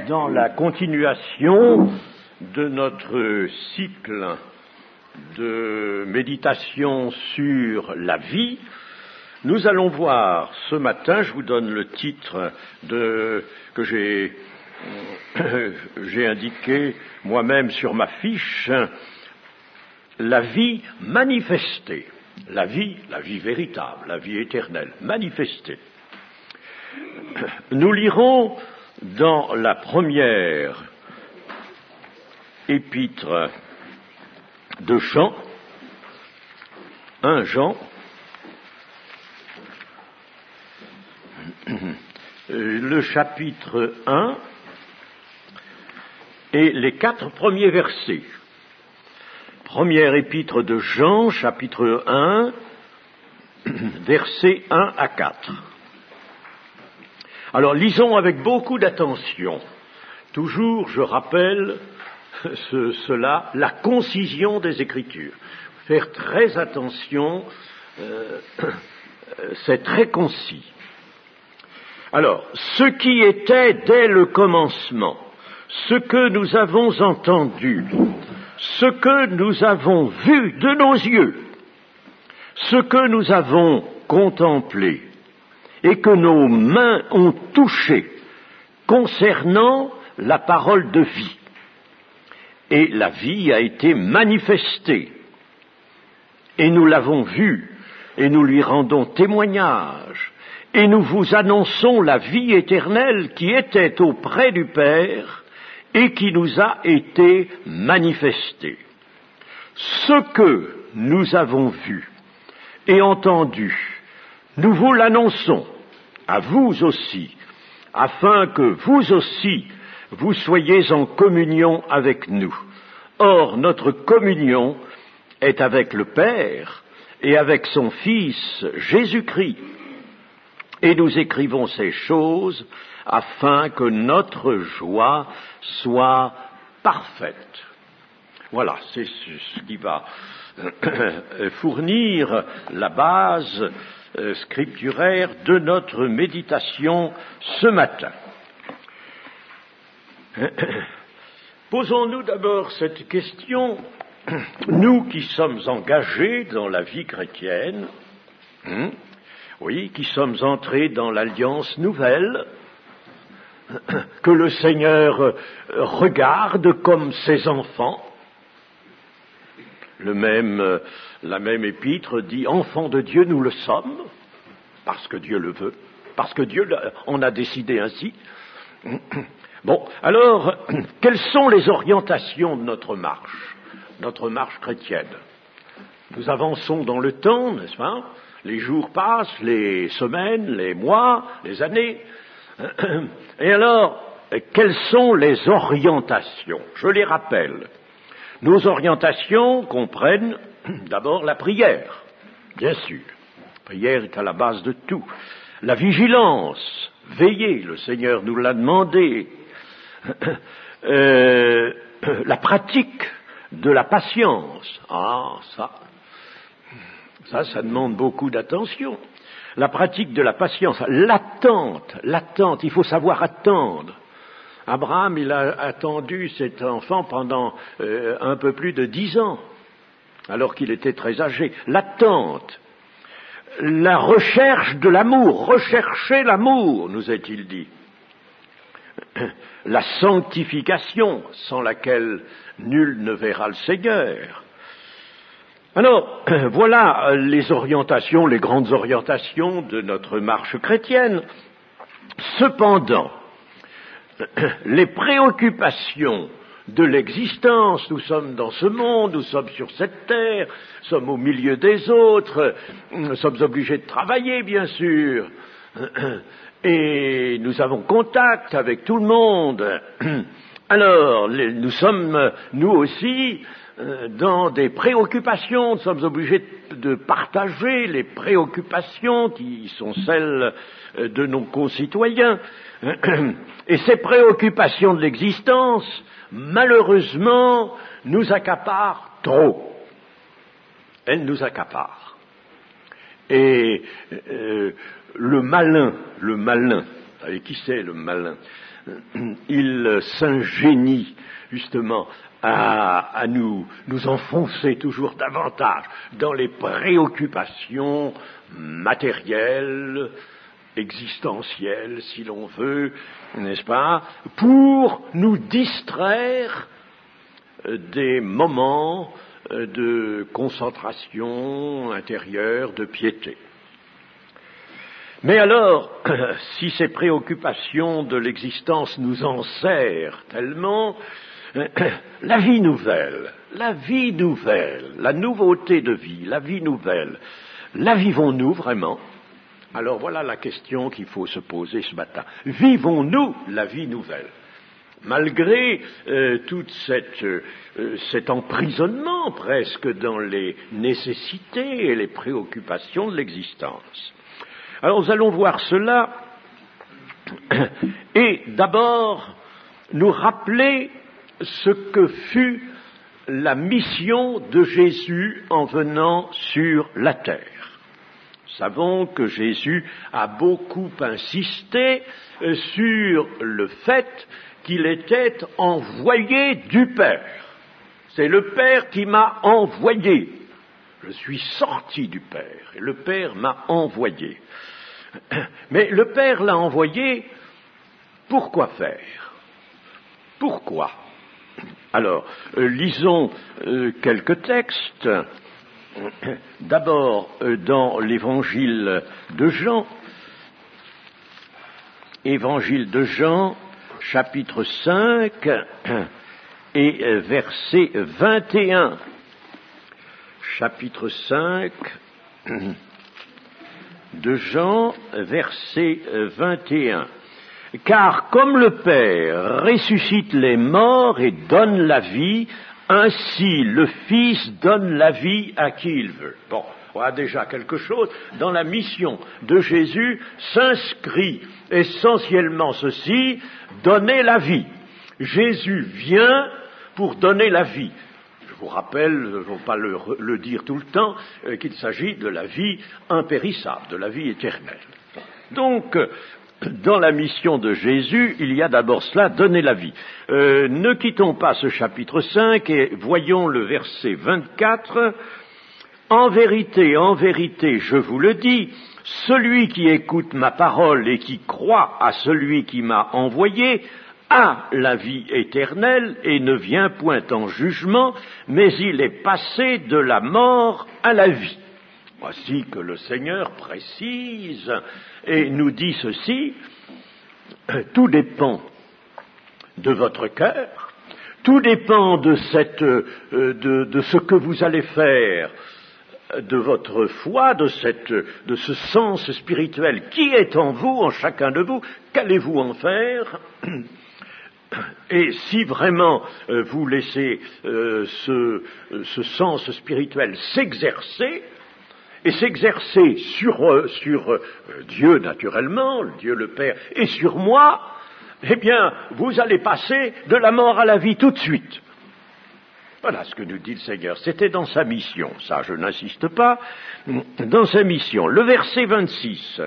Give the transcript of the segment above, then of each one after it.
Dans la continuation de notre cycle de méditation sur la vie, nous allons voir ce matin, je vous donne le titre que j'ai indiqué moi-même sur ma fiche, la vie manifestée, la vie véritable, la vie éternelle, manifestée. Nous lirons dans la première épître de Jean, 1 Jean, le chapitre 1 et les 4 premiers versets. Première épître de Jean, chapitre 1, versets 1 à 4. Alors, lisons avec beaucoup d'attention. Toujours, je rappelle cela, la concision des Écritures. Faire très attention, c'est très concis. Alors, ce qui était dès le commencement, ce que nous avons entendu, ce que nous avons vu de nos yeux, ce que nous avons contemplé, et que nos mains ont touché concernant la parole de vie. Et la vie a été manifestée, et nous l'avons vue, et nous lui rendons témoignage, et nous vous annonçons la vie éternelle qui était auprès du Père et qui nous a été manifestée. Ce que nous avons vu et entendu, nous vous l'annonçons, à vous aussi, afin que vous aussi, vous soyez en communion avec nous. Or, notre communion est avec le Père et avec son Fils, Jésus-Christ. Et nous écrivons ces choses afin que notre joie soit parfaite. Voilà, c'est ce qui va fournir la base scripturaire de notre méditation ce matin. Posons-nous d'abord cette question, nous qui sommes engagés dans la vie chrétienne, oui, qui sommes entrés dans l'alliance nouvelle, que le Seigneur regarde comme ses enfants. La même épître dit « Enfants de Dieu, nous le sommes », parce que Dieu le veut, parce que Dieu en a décidé ainsi. Bon, alors, quelles sont les orientations de notre marche chrétienne? Nous avançons dans le temps, n'est-ce pas? Les jours passent, les semaines, les mois, les années. Et alors, quelles sont les orientations? Je les rappelle. Nos orientations comprennent d'abord la prière, bien sûr. La prière est à la base de tout. La vigilance, veiller, le Seigneur nous l'a demandé. La pratique de la patience. Ah, ça demande beaucoup d'attention. La pratique de la patience, l'attente, il faut savoir attendre. Abraham, il a attendu cet enfant pendant un peu plus de 10 ans, alors qu'il était très âgé. L'attente, la recherche de l'amour, rechercher l'amour, nous est-il dit. La sanctification, sans laquelle nul ne verra le Seigneur. Alors, voilà les orientations, les grandes orientations de notre marche chrétienne. Cependant, les préoccupations de l'existence, nous sommes dans ce monde, nous sommes sur cette terre, nous sommes au milieu des autres, nous sommes obligés de travailler, bien sûr, et nous avons contact avec tout le monde. Alors, nous sommes, nous aussi, dans des préoccupations, nous sommes obligés de partager les préoccupations qui sont celles de nos concitoyens. Et ces préoccupations de l'existence, malheureusement, nous accaparent trop. Elles nous accaparent. Et le malin, Vous savez qui c'est, le malin? Il s'ingénie justement à nous enfoncer toujours davantage dans les préoccupations matérielles, existentielles, si l'on veut, n'est-ce pas, pour nous distraire des moments de concentration intérieure, de piété. Mais alors, si ces préoccupations de l'existence nous enserrent tellement, la vie nouvelle, la nouveauté de vie, la vie nouvelle, la vivons-nous vraiment? Alors voilà la question qu'il faut se poser ce matin. Vivons-nous la vie nouvelle? Malgré tout cet emprisonnement presque dans les nécessités et les préoccupations de l'existence. Alors nous allons voir cela et d'abord nous rappeler ce que fut la mission de Jésus en venant sur la terre. Nous savons que Jésus a beaucoup insisté sur le fait qu'il était envoyé du Père. C'est le Père qui m'a envoyé. Je suis sorti du Père et le Père m'a envoyé. Mais le Père l'a envoyé pour quoi faire? Pourquoi? Alors, lisons quelques textes. D'abord, dans l'évangile de Jean, chapitre 5 et verset 21. Chapitre 5 de Jean, verset 21. Car comme le Père ressuscite les morts et donne la vie, ainsi le Fils donne la vie à qui il veut. Bon, voilà déjà quelque chose. Dans la mission de Jésus s'inscrit essentiellement ceci, donner la vie. Jésus vient pour donner la vie. Je vous rappelle, je ne vais pas le dire tout le temps, qu'il s'agit de la vie impérissable, de la vie éternelle. Donc, dans la mission de Jésus, il y a d'abord cela, donner la vie. Ne quittons pas ce chapitre 5 et voyons le verset 24. En vérité, je vous le dis, celui qui écoute ma parole et qui croit à celui qui m'a envoyé a la vie éternelle et ne vient point en jugement, mais il est passé de la mort à la vie. Voici que le Seigneur précise et nous dit ceci, tout dépend de votre cœur, tout dépend de ce que vous allez faire, de votre foi, de ce sens spirituel qui est en vous, en chacun de vous, qu'allez-vous en faire? Et si vraiment vous laissez ce sens spirituel s'exercer, et s'exercer sur Dieu naturellement, Dieu le Père, et sur moi, eh bien, vous allez passer de la mort à la vie tout de suite. Voilà ce que nous dit le Seigneur. C'était dans sa mission, ça je n'insiste pas, dans sa mission. Le verset 26.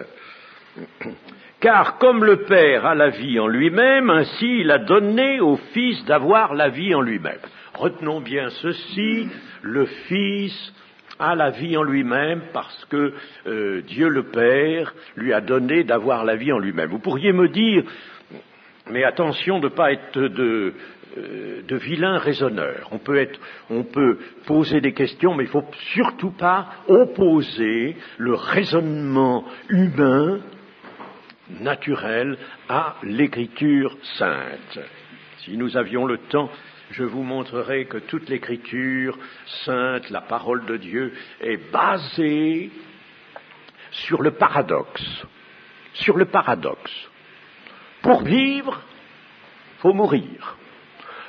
Car comme le Père a la vie en lui-même, ainsi il a donné au Fils d'avoir la vie en lui-même. Retenons bien ceci, le Fils a la vie en lui-même parce que Dieu le Père lui a donné d'avoir la vie en lui-même. Vous pourriez me dire, mais attention de ne pas être de vilains raisonneurs. On peut poser des questions, mais il ne faut surtout pas opposer le raisonnement humain naturel à l'écriture sainte. Si nous avions le temps, je vous montrerai que toute l'écriture sainte, la parole de Dieu, est basée sur le paradoxe. Sur le paradoxe. Pour vivre, il faut mourir.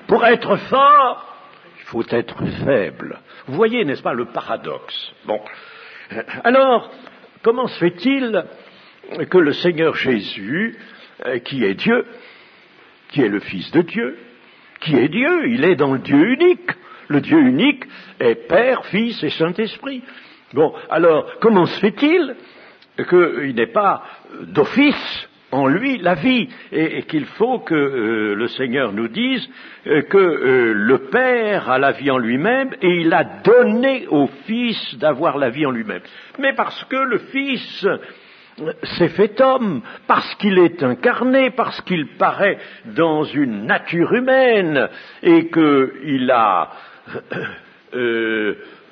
Pour être fort, il faut être faible. Vous voyez, n'est-ce pas, le paradoxe? Bon. Alors, comment se fait-il que le Seigneur Jésus, qui est Dieu, qui est le Fils de Dieu, qui est Dieu, il est dans le Dieu unique. Le Dieu unique est Père, Fils et Saint-Esprit. Bon, alors, comment se fait-il qu'il n'ait pas d'office en lui la vie, et qu'il faut que le Seigneur nous dise que le Père a la vie en lui-même, et il a donné au Fils d'avoir la vie en lui-même. Mais parce que le Fils s'est fait homme, parce qu'il est incarné, parce qu'il paraît dans une nature humaine, et qu'il a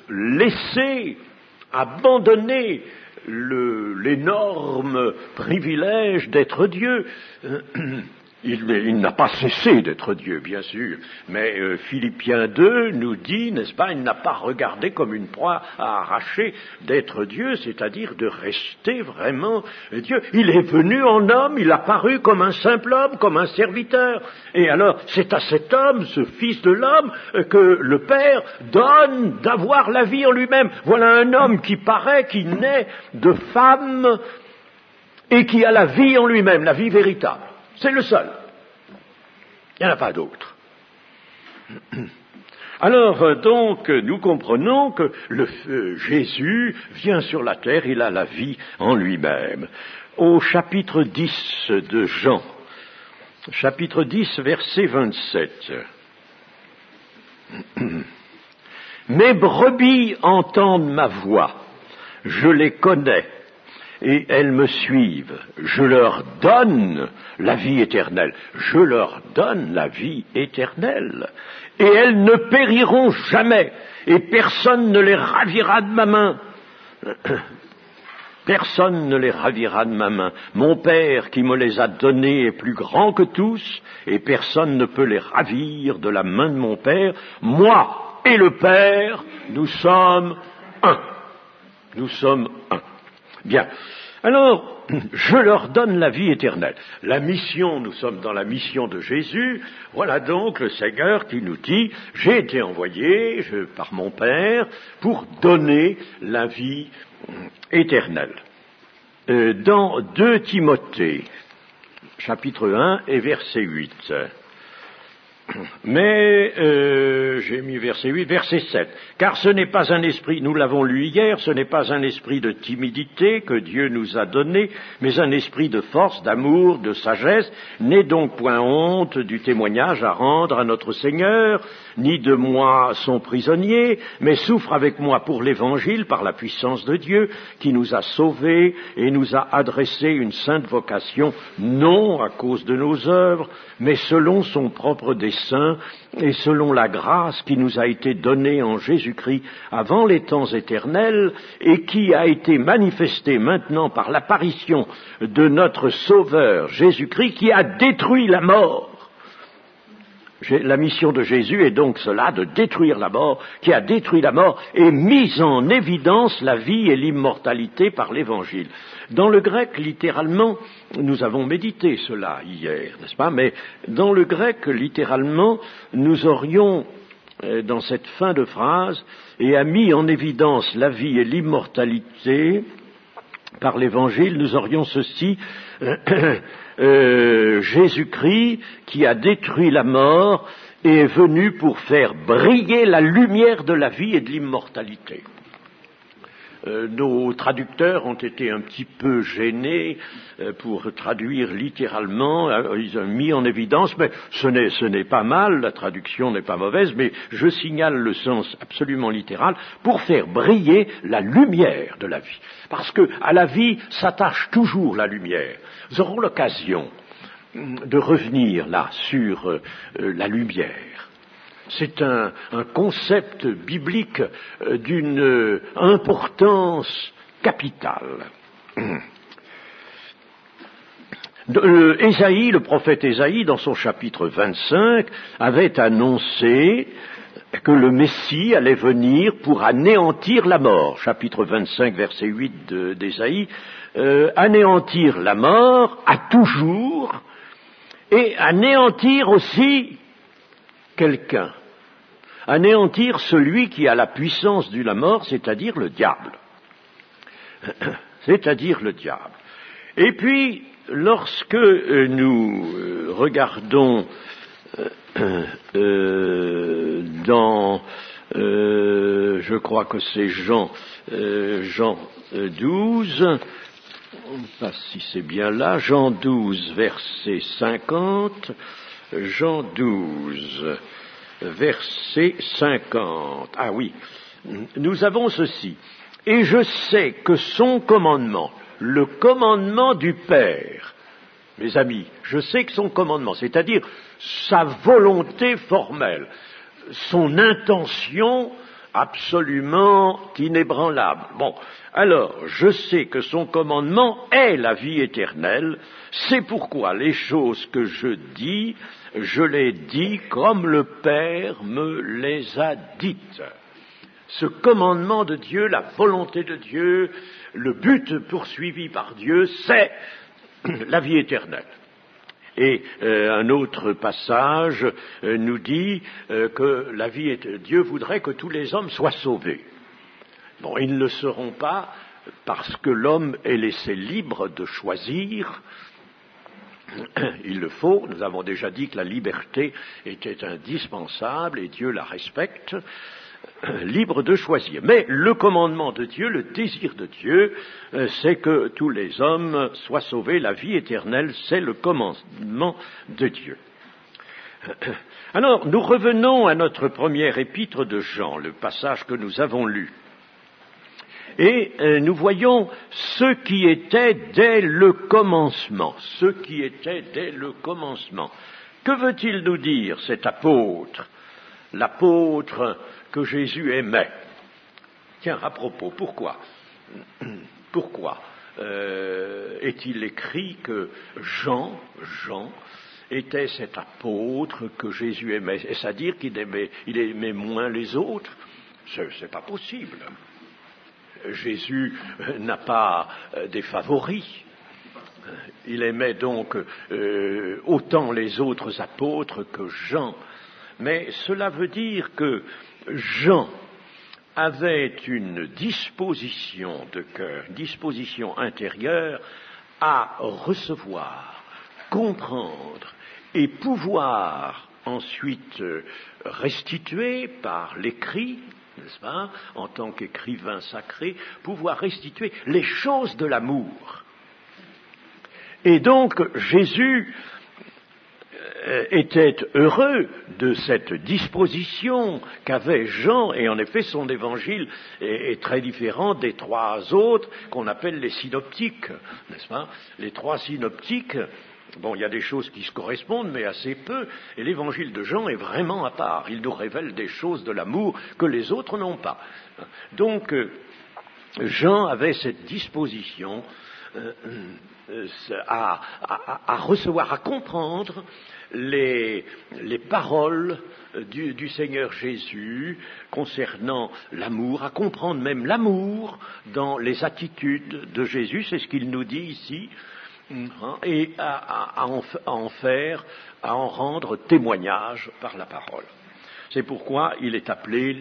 laissé, abandonné l'énorme privilège d'être Dieu. Il n'a pas cessé d'être Dieu, bien sûr, mais Philippiens 2 nous dit, n'est-ce pas, il n'a pas regardé comme une proie à arracher d'être Dieu, c'est-à-dire de rester vraiment Dieu. Il est venu en homme, il a paru comme un simple homme, comme un serviteur. Et alors, c'est à cet homme, ce Fils de l'homme, que le Père donne d'avoir la vie en lui-même. Voilà un homme qui paraît, qui naît de femme et qui a la vie en lui-même, la vie véritable. C'est le seul. Il n'y en a pas d'autre. Alors, donc, nous comprenons que Jésus vient sur la terre, il a la vie en lui-même. Au chapitre 10 de Jean, chapitre 10, verset 27. Mes brebis entendent ma voix, je les connais, et elles me suivent. Je leur donne la vie éternelle. Je leur donne la vie éternelle. Et elles ne périront jamais, et personne ne les ravira de ma main. Personne ne les ravira de ma main. Mon Père qui me les a donnés est plus grand que tous, et personne ne peut les ravir de la main de mon Père. Moi et le Père, nous sommes un. Nous sommes un. Bien. Alors, je leur donne la vie éternelle. La mission, nous sommes dans la mission de Jésus. Voilà donc le Seigneur qui nous dit, j'ai été envoyé par mon Père pour donner la vie éternelle. Dans 2 Timothée, chapitre 1 et verset 8. Mais j'ai mis verset 8, verset 7. Car ce n'est pas un esprit, nous l'avons lu hier, ce n'est pas un esprit de timidité que Dieu nous a donné, mais un esprit de force, d'amour, de sagesse. N'aie donc point honte du témoignage à rendre à notre Seigneur, ni de moi son prisonnier, mais souffre avec moi pour l'Évangile par la puissance de Dieu, qui nous a sauvés et nous a adressé une sainte vocation, non à cause de nos œuvres, mais selon son propre dessein et selon la grâce qui nous a été donnée en Jésus-Christ avant les temps éternels et qui a été manifestée maintenant par l'apparition de notre Sauveur Jésus-Christ qui a détruit la mort. La mission de Jésus est donc cela, de détruire la mort, qui a détruit la mort et mis en évidence la vie et l'immortalité par l'Évangile. Dans le grec, littéralement, nous avons médité cela hier, n'est-ce pas? Mais dans le grec, littéralement, nous aurions, dans cette fin de phrase, et a mis en évidence la vie et l'immortalité par l'Évangile, nous aurions ceci, Jésus-Christ qui a détruit la mort est venu pour faire briller la lumière de la vie et de l'immortalité. Nos traducteurs ont été un petit peu gênés pour traduire littéralement, ils ont mis en évidence, mais ce n'est pas mal, la traduction n'est pas mauvaise, mais je signale le sens absolument littéral, pour faire briller la lumière de la vie. Parce que à la vie s'attache toujours la lumière. Nous aurons l'occasion de revenir là sur la lumière. C'est un concept biblique d'une importance capitale. Ésaïe, le prophète Ésaïe, dans son chapitre 25, avait annoncé que le Messie allait venir pour anéantir la mort. Chapitre 25, verset 8 d'Ésaïe, anéantir la mort à toujours et anéantir aussi quelqu'un. Anéantir celui qui a la puissance de la mort, c'est-à-dire le diable. C'est-à-dire le diable. Et puis, lorsque nous regardons dans, je crois que c'est Jean 12, pas si c'est bien là, Jean 12, verset 50, Jean 12, verset 50. Ah oui, nous avons ceci. Et je sais que son commandement, le commandement du Père, mes amis, je sais que son commandement, c'est-à-dire sa volonté formelle, son intention absolument inébranlable. Bon, alors, je sais que son commandement est la vie éternelle, c'est pourquoi les choses que je dis, je les dis comme le Père me les a dites. Ce commandement de Dieu, la volonté de Dieu, le but poursuivi par Dieu, c'est la vie éternelle. Et un autre passage nous dit que Dieu voudrait que tous les hommes soient sauvés. Bon, ils ne le seront pas parce que l'homme est laissé libre de choisir. Il le faut, nous avons déjà dit que la liberté était indispensable et Dieu la respecte, libre de choisir. Mais le commandement de Dieu, le désir de Dieu, c'est que tous les hommes soient sauvés, la vie éternelle, c'est le commandement de Dieu. Alors, nous revenons à notre première épître de Jean, le passage que nous avons lu. Et nous voyons ce qui était dès le commencement, ce qui était dès le commencement. Que veut-il nous dire, cet apôtre, l'apôtre que Jésus aimait? Tiens, à propos, pourquoi est-il écrit que Jean était cet apôtre que Jésus aimait? Est-ce à dire qu'il aimait moins les autres? C'est pas possible. Jésus n'a pas des favoris. Il aimait donc autant les autres apôtres que Jean. Mais cela veut dire que Jean avait une disposition de cœur, une disposition intérieure à recevoir, comprendre et pouvoir ensuite restituer par l'écrit, n'est-ce pas, en tant qu'écrivain sacré, pouvoir restituer les choses de l'amour. Et donc Jésus était heureux de cette disposition qu'avait Jean, et en effet son évangile est très différent des trois autres qu'on appelle les synoptiques, n'est-ce pas? Les trois synoptiques, bon, il y a des choses qui se correspondent, mais assez peu, et l'évangile de Jean est vraiment à part. Il nous révèle des choses de l'amour que les autres n'ont pas. Donc, Jean avait cette disposition à recevoir, à comprendre les paroles du Seigneur Jésus concernant l'amour, à comprendre même l'amour dans les attitudes de Jésus, c'est ce qu'il nous dit ici, et à en rendre témoignage par la parole. C'est pourquoi il est appelé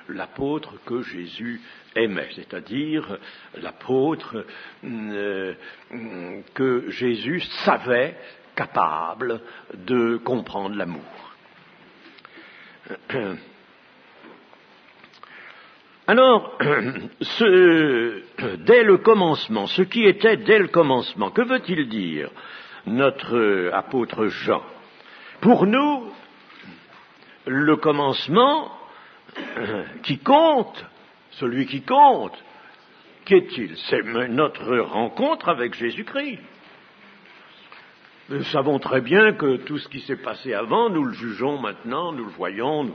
l'apôtre que Jésus aimait, c'est-à-dire l'apôtre que Jésus savait capable de comprendre l'amour. Alors, dès le commencement, ce qui était dès le commencement, que veut-il dire notre apôtre Jean? Pour nous, le commencement qui compte, celui qui compte, qu'est-il? C'est notre rencontre avec Jésus-Christ. Nous savons très bien que tout ce qui s'est passé avant, nous le jugeons maintenant, nous le voyons.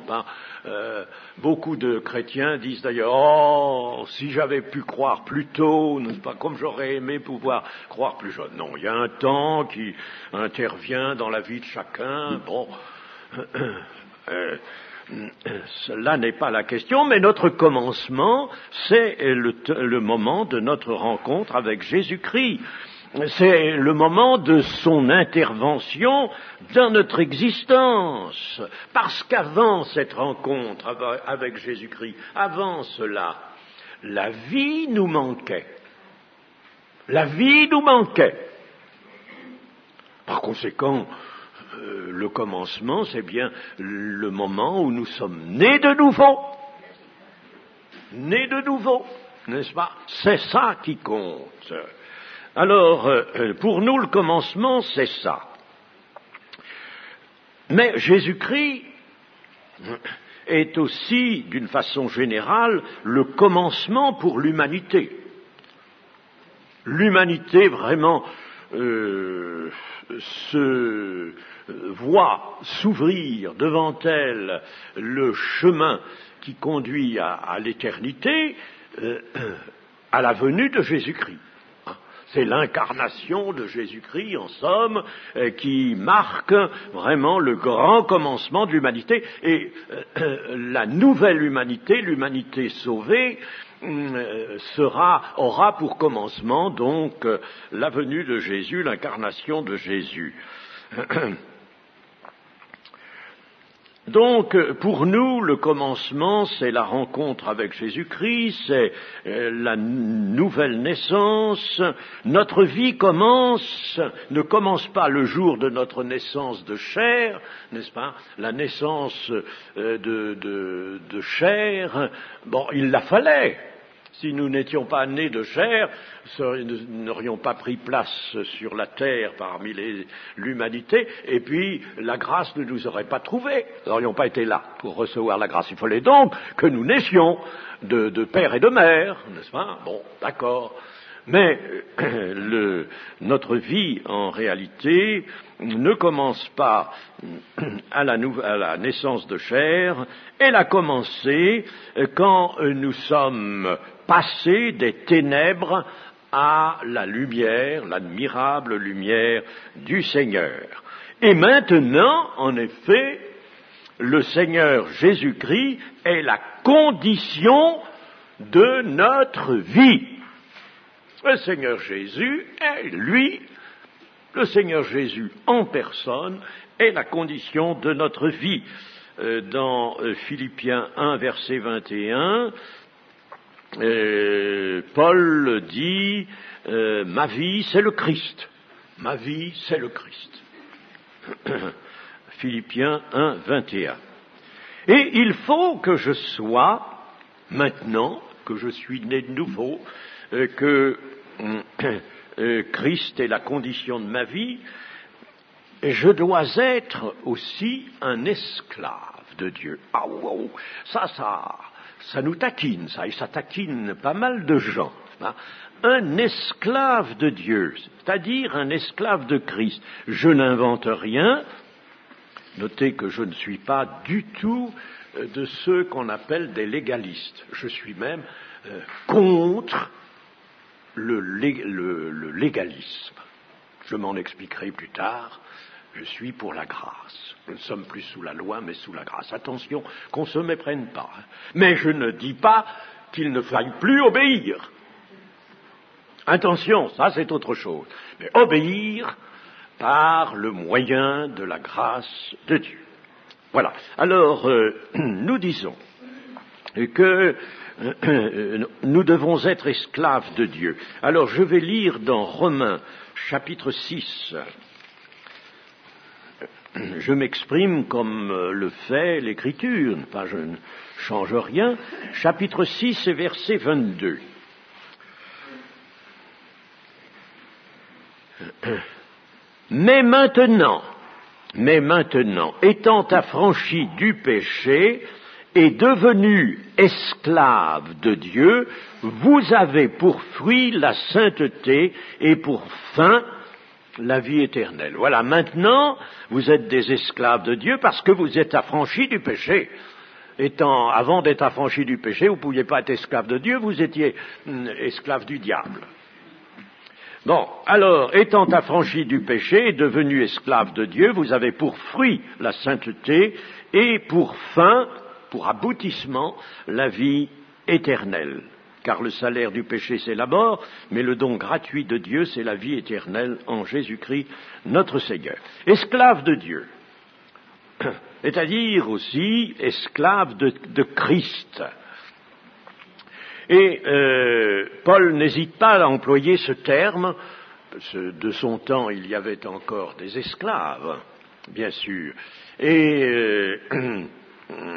Beaucoup de chrétiens disent d'ailleurs « Oh, si j'avais pu croire plus tôt, n'est-ce pas, comme j'aurais aimé pouvoir croire plus jeune. » Non, il y a un temps qui intervient dans la vie de chacun. Bon, cela n'est pas la question, mais notre commencement, c'est le moment de notre rencontre avec Jésus-Christ. C'est le moment de son intervention dans notre existence. Parce qu'avant cette rencontre avec Jésus-Christ, avant cela, la vie nous manquait. La vie nous manquait. Par conséquent, le commencement, c'est bien le moment où nous sommes nés de nouveau. Nés de nouveau, n'est-ce pas? C'est ça qui compte. Alors, pour nous, le commencement, c'est ça. Mais Jésus-Christ est aussi, d'une façon générale, le commencement pour l'humanité. L'humanité vraiment se voit s'ouvrir devant elle le chemin qui conduit à l'éternité, à la venue de Jésus-Christ. C'est l'incarnation de Jésus-Christ, en somme, qui marque vraiment le grand commencement de l'humanité. Et la nouvelle humanité, l'humanité sauvée, aura pour commencement donc la venue de Jésus, l'incarnation de Jésus. Donc, pour nous, le commencement, c'est la rencontre avec Jésus-Christ, c'est la nouvelle naissance. Notre vie ne commence pas le jour de notre naissance de chair, n'est-ce pas? La naissance de chair, bon, il la fallait. Si nous n'étions pas nés de chair, nous n'aurions pas pris place sur la terre parmi l'humanité, et puis la grâce ne nous aurait pas trouvés. Nous n'aurions pas été là pour recevoir la grâce. Il fallait donc que nous naissions de père et de mère, n'est-ce pas? Bon, d'accord. Mais notre vie, en réalité, ne commence pas à la naissance de chair, elle a commencé quand nous sommes passés des ténèbres à la lumière, l'admirable lumière du Seigneur. Et maintenant, en effet, le Seigneur Jésus-Christ est la condition de notre vie. Le Seigneur Jésus est, lui, le Seigneur Jésus en personne, est la condition de notre vie. Dans Philippiens 1, verset 21, Paul dit « Ma vie, c'est le Christ. Ma vie, c'est le Christ. » Philippiens 1, 21. Et il faut que je sois, maintenant que je suis né de nouveau, que Christ est la condition de ma vie, je dois être aussi un esclave de Dieu. Ah wow, ça nous taquine, ça, et ça taquine pas mal de gens. Hein. Un esclave de Dieu, c'est-à-dire un esclave de Christ. Je n'invente rien. Notez que je ne suis pas du tout de ceux qu'on appelle des légalistes. Je suis même contre le légalisme. Je m'en expliquerai plus tard. Je suis pour la grâce. Nous ne sommes plus sous la loi, mais sous la grâce. Attention, qu'on ne se méprenne pas. Mais je ne dis pas qu'il ne faille plus obéir. Attention, ça c'est autre chose. Mais obéir par le moyen de la grâce de Dieu. Voilà. Alors, nous disons que nous devons être esclaves de Dieu. Alors, je vais lire dans Romains, chapitre 6. Je m'exprime comme le fait l'Écriture, je ne change rien. Chapitre 6 et verset 22. Mais maintenant, étant affranchis du péché et devenus esclaves de Dieu, vous avez pour fruit la sainteté et pour fin la vie éternelle. Voilà, maintenant, vous êtes des esclaves de Dieu parce que vous êtes affranchis du péché. Avant d'être affranchis du péché, vous ne pouviez pas être esclave de Dieu, vous étiez esclave du diable. Bon, alors, étant affranchis du péché et devenus esclaves de Dieu, vous avez pour fruit la sainteté et pour fin, pour aboutissement, la vie éternelle. Car le salaire du péché, c'est la mort, mais le don gratuit de Dieu, c'est la vie éternelle en Jésus-Christ, notre Seigneur. Esclave de Dieu, c'est-à-dire aussi esclave de Christ. Et Paul n'hésite pas à employer ce terme. De son temps, il y avait encore des esclaves, bien sûr. Et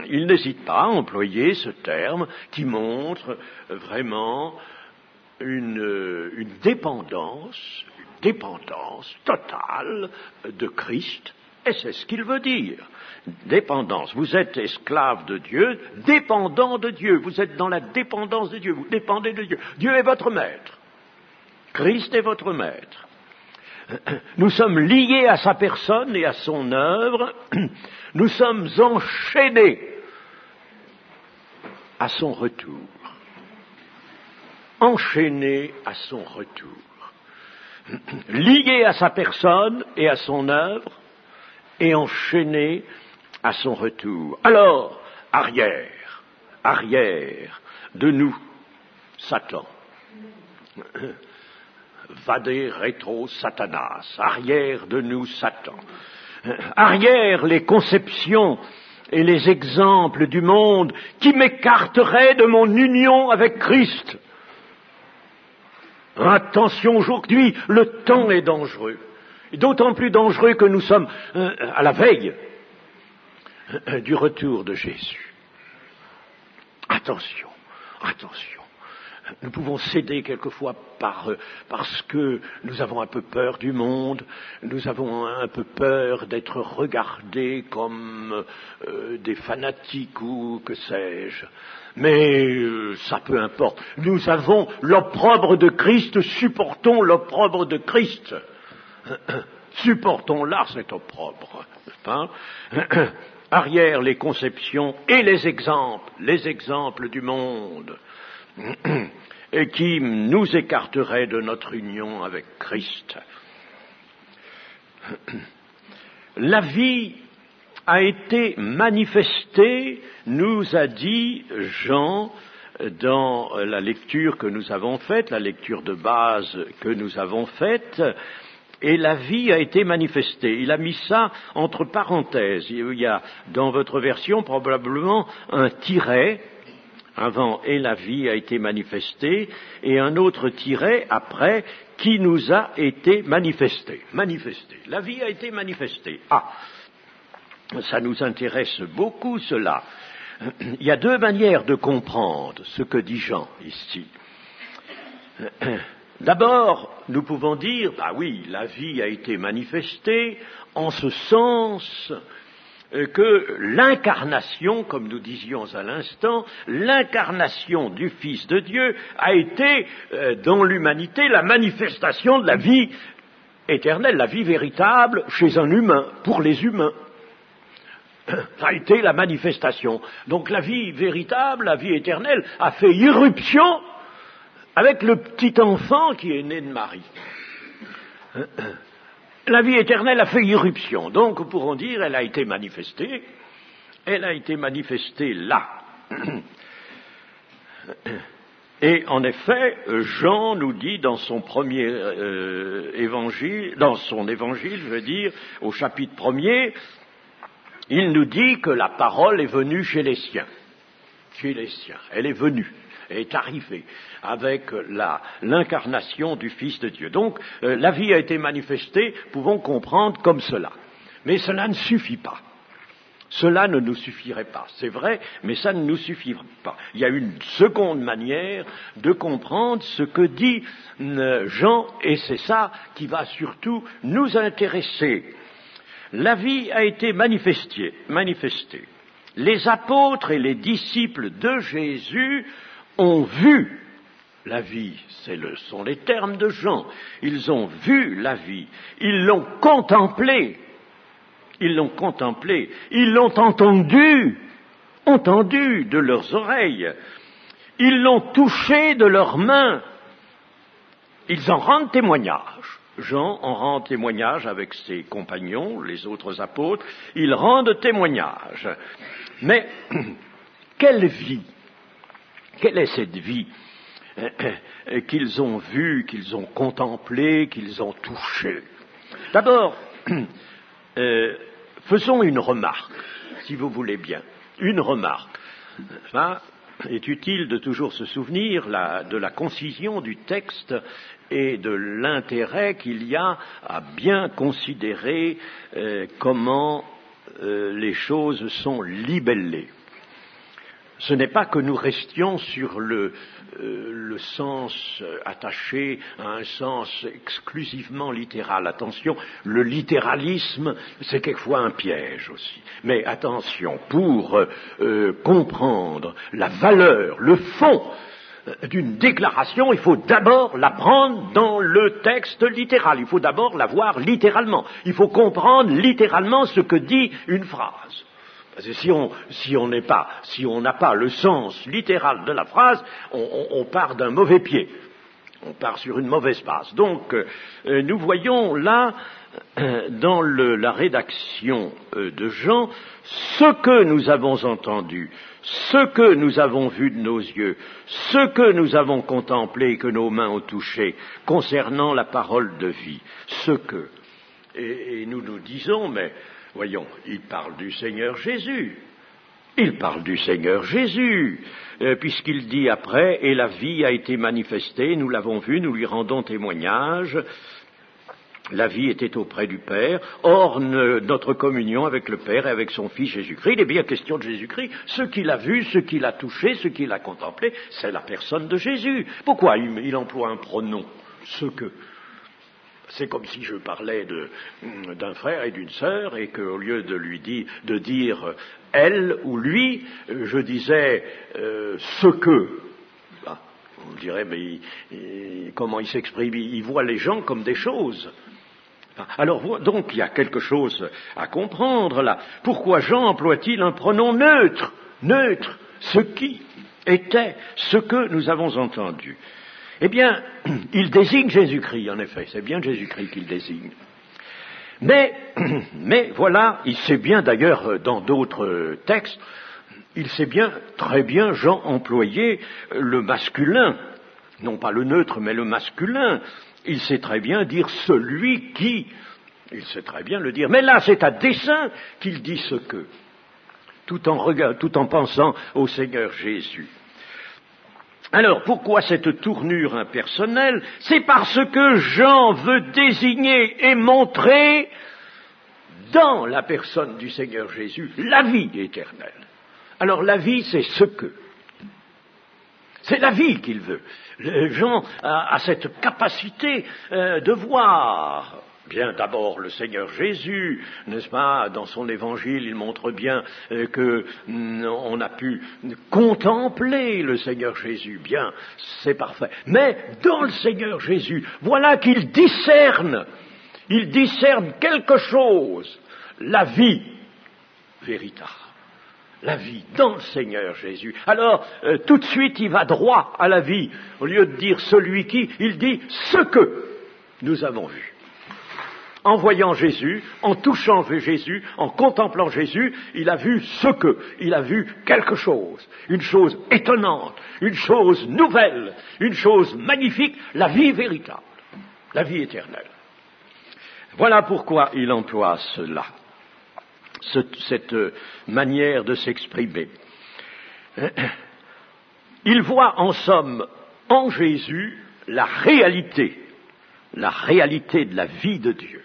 il n'hésite pas à employer ce terme qui montre vraiment une dépendance totale de Christ, et c'est ce qu'il veut dire. Dépendance. Vous êtes esclave de Dieu, dépendant de Dieu. Vous êtes dans la dépendance de Dieu. Vous dépendez de Dieu. Dieu est votre maître. Christ est votre maître. Nous sommes liés à sa personne et à son œuvre. Nous sommes enchaînés à son retour. Enchaînés à son retour. Liés à sa personne et à son œuvre et enchaînés à son retour. Alors, arrière de nous, Satan. Vade retro Satanas, arrière de nous, Satan. Arrière les conceptions et les exemples du monde qui m'écarteraient de mon union avec Christ. Attention, aujourd'hui, le temps est dangereux. Et d'autant plus dangereux que nous sommes à la veille du retour de Jésus. Attention. Nous pouvons céder quelquefois parce que nous avons un peu peur du monde, nous avons un peu peur d'être regardés comme des fanatiques ou que sais-je. Mais ça peu importe. Nous avons l'opprobre de Christ, supportons l'opprobre de Christ. Supportons là cet opprobre. Hein? Arrière les conceptions et les exemples du monde. Et qui nous écarterait de notre union avec Christ. La vie a été manifestée, nous a dit Jean, dans la lecture que nous avons faite, la lecture de base que nous avons faite, et la vie a été manifestée. Il a mis ça entre parenthèses. Il y a dans votre version probablement un tiret avant, et la vie a été manifestée, et un autre tiret après, qui nous a été manifesté. La vie a été manifestée. Ça nous intéresse beaucoup cela. Il y a deux manières de comprendre ce que dit Jean ici. D'abord, nous pouvons dire, oui, la vie a été manifestée en ce sens que l'incarnation, comme nous disions à l'instant, l'incarnation du Fils de Dieu a été dans l'humanité la manifestation de la vie éternelle, la vie véritable chez un humain, pour les humains. Ça a été la manifestation. Donc la vie véritable, la vie éternelle, a fait irruption avec le petit enfant qui est né de Marie. La vie éternelle a fait irruption. Donc, nous pourrons dire, elle a été manifestée là. Et en effet, Jean nous dit dans son premier évangile, au chapitre 1er, il nous dit que la parole est venue chez les siens. Elle est venue. Est arrivé avec l'incarnation du Fils de Dieu. Donc, la vie a été manifestée, pouvons comprendre comme cela. Mais cela ne suffit pas. Cela ne nous suffirait pas. C'est vrai, mais ça ne nous suffirait pas. Il y a une seconde manière de comprendre ce que dit Jean, et c'est ça qui va surtout nous intéresser. La vie a été manifestée. Les apôtres et les disciples de Jésus ont vu la vie, sont les termes de Jean. Ils ont vu la vie, ils l'ont contemplée, ils l'ont entendu de leurs oreilles, ils l'ont touché de leurs mains, ils en rendent témoignage. Jean en rend témoignage avec ses compagnons, les autres apôtres, ils rendent témoignage. Mais quelle vie? Quelle est cette vie qu'ils ont vue, qu'ils ont contemplée, qu'ils ont touchée? D'abord, faisons une remarque, si vous voulez bien. Une remarque. Il est utile de toujours se souvenir de la concision du texte et de l'intérêt qu'il y a à bien considérer comment les choses sont libellées. ce n'est pas que nous restions sur le sens attaché à un sens exclusivement littéral. Attention, le littéralisme, c'est quelquefois un piège aussi. Mais attention, pour comprendre la valeur, le fond d'une déclaration, il faut d'abord la prendre dans le texte littéral. Il faut d'abord la voir littéralement. Il faut comprendre littéralement ce que dit une phrase. Parce que si on n'a pas le sens littéral de la phrase, on part d'un mauvais pied. On part sur une mauvaise base. Donc, nous voyons là, dans la rédaction de Jean, ce que nous avons entendu, ce que nous avons vu de nos yeux, ce que nous avons contemplé et que nos mains ont touché, concernant la parole de vie. Ce que. Et nous nous disons, mais voyons, il parle du Seigneur Jésus. Il parle du Seigneur Jésus, puisqu'il dit après, et la vie a été manifestée, nous l'avons vu, nous lui rendons témoignage, la vie était auprès du Père, or notre communion avec le Père et avec son Fils Jésus-Christ, il est bien question de Jésus-Christ, ce qu'il a vu, ce qu'il a touché, ce qu'il a contemplé, c'est la personne de Jésus. Pourquoi il emploie un pronom, ce que? C'est comme si je parlais d'un frère et d'une sœur et qu'au lieu de dire elle ou lui, je disais ce que. Ah, on dirait, mais comment il s'exprime? Il voit les gens comme des choses. Alors, donc, il y a quelque chose à comprendre là. Pourquoi Jean emploie-t-il un pronom neutre? Neutre, ce qui était, ce que nous avons entendu. Eh bien, il désigne Jésus-Christ, en effet, c'est bien Jésus-Christ qu'il désigne. Mais voilà, il sait bien d'ailleurs dans d'autres textes, il sait bien, très bien, Jean employer le masculin, non pas le neutre, mais le masculin. Il sait très bien dire celui qui, il sait très bien le dire. Mais là, c'est à dessein qu'il dit ce que, tout en pensant au Seigneur Jésus. Alors, pourquoi cette tournure impersonnelle? C'est parce que Jean veut désigner et montrer dans la personne du Seigneur Jésus la vie éternelle. Alors, la vie, c'est ce que. C'est la vie qu'il veut. Jean a cette capacité de voir. Bien, d'abord, le Seigneur Jésus, n'est-ce pas, dans son évangile, il montre bien qu'on a pu contempler le Seigneur Jésus. Bien, c'est parfait. Mais dans le Seigneur Jésus, voilà qu'il discerne quelque chose, la vie véritable. La vie dans le Seigneur Jésus. Alors, tout de suite, il va droit à la vie. Au lieu de dire celui qui, il dit ce que nous avons vu. En voyant Jésus, en touchant Jésus, en contemplant Jésus, il a vu ce que, il a vu quelque chose, une chose étonnante, une chose nouvelle, une chose magnifique, la vie véritable, la vie éternelle. Voilà pourquoi il emploie cela, cette manière de s'exprimer. Il voit en somme en Jésus la réalité de la vie de Dieu,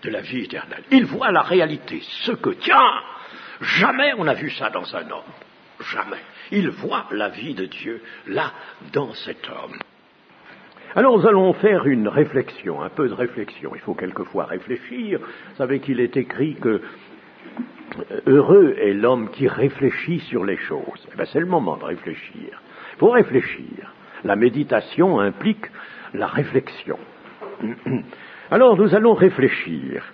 de la vie éternelle. Il voit la réalité, ce que, tiens, jamais on n'a vu ça dans un homme, jamais. Il voit la vie de Dieu là, dans cet homme. Alors nous allons faire une réflexion, un peu de réflexion. Il faut quelquefois réfléchir. Vous savez qu'il est écrit que heureux est l'homme qui réfléchit sur les choses. Eh bien, c'est le moment de réfléchir. Il faut réfléchir. La méditation implique la réflexion. Alors nous allons réfléchir.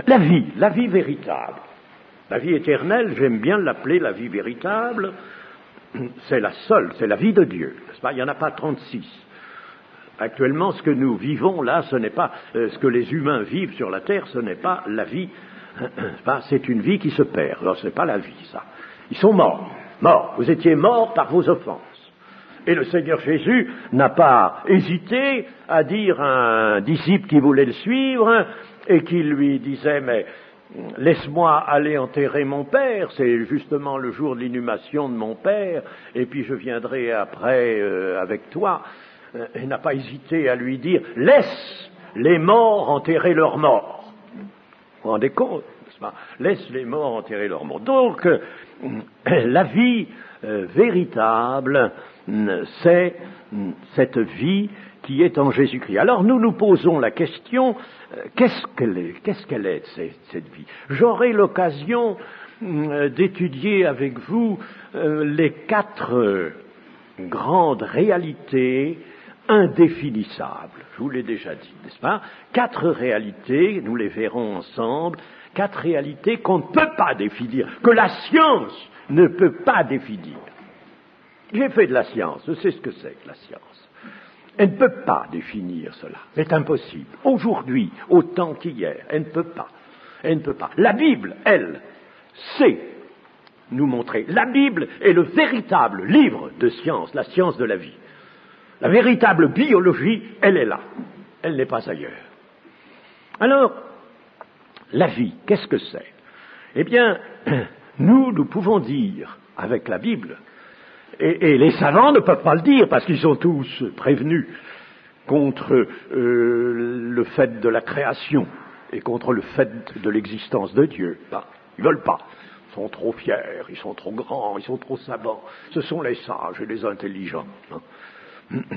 La vie véritable. La vie éternelle, j'aime bien l'appeler la vie véritable, c'est la seule, c'est la vie de Dieu. N'est-ce pas? Il n'y en a pas 36. Actuellement, ce que nous vivons là, ce n'est pas ce que les humains vivent sur la terre, ce n'est pas la vie, c'est une vie qui se perd. Alors ce n'est pas la vie, ça. Ils sont morts. Vous étiez morts par vos offenses. Et le Seigneur Jésus n'a pas hésité à dire à un disciple qui voulait le suivre et qui lui disait, mais laisse-moi aller enterrer mon père, c'est justement le jour de l'inhumation de mon père, et puis je viendrai après avec toi. Il n'a pas hésité à lui dire, laisse les morts enterrer leurs morts. Vous vous rendez compte, n'est-ce n'est-ce pas? Laisse les morts enterrer leurs morts. Donc, la vie véritable, c'est cette vie qui est en Jésus-Christ. Alors nous nous posons la question, qu'est-ce qu'elle est cette vie? J'aurai l'occasion d'étudier avec vous les 4 grandes réalités indéfinissables. Je vous l'ai déjà dit, n'est-ce pas? 4 réalités, nous les verrons ensemble, 4 réalités qu'on ne peut pas définir, que la science ne peut pas définir. J'ai fait de la science, je sais ce que c'est que la science. Elle ne peut pas définir cela, c'est impossible. Aujourd'hui, autant qu'hier, elle ne peut pas. Elle ne peut pas. La Bible, elle, sait nous montrer. La Bible est le véritable livre de science, la science de la vie. La véritable biologie, elle est là. Elle n'est pas ailleurs. Alors, la vie, qu'est-ce que c'est? Eh bien, nous pouvons dire, avec la Bible, et les savants ne peuvent pas le dire, parce qu'ils sont tous prévenus contre le fait de la création, et contre le fait de l'existence de Dieu. Ben, ils veulent pas. Ils sont trop fiers, ils sont trop grands, ils sont trop savants. Ce sont les sages et les intelligents.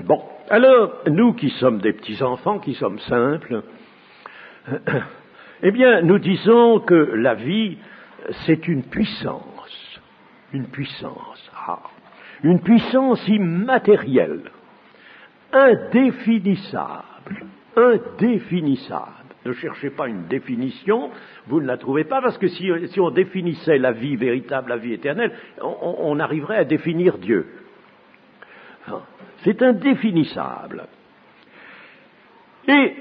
Bon, alors, nous qui sommes des petits-enfants, qui sommes simples, eh bien, nous disons que la vie, c'est une puissance. Une puissance. Une puissance immatérielle, indéfinissable. Ne cherchez pas une définition, vous ne la trouvez pas, parce que si on définissait la vie véritable, la vie éternelle, on arriverait à définir Dieu. C'est indéfinissable. Et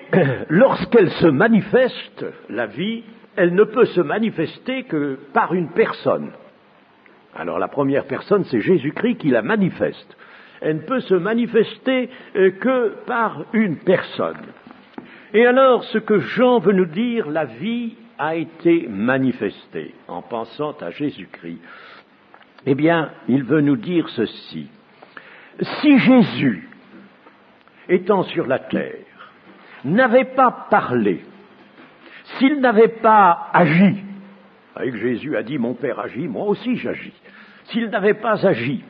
lorsqu'elle se manifeste, la vie, elle ne peut se manifester que par une personne. Alors la première personne, c'est Jésus-Christ qui la manifeste. Elle ne peut se manifester que par une personne. Et alors, ce que Jean veut nous dire, la vie a été manifestée en pensant à Jésus-Christ. Eh bien, il veut nous dire ceci. Si Jésus, étant sur la terre, n'avait pas parlé, s'il n'avait pas agi, avec Jésus a dit, mon Père agit, moi aussi j'agis. S'il n'avait pas agi,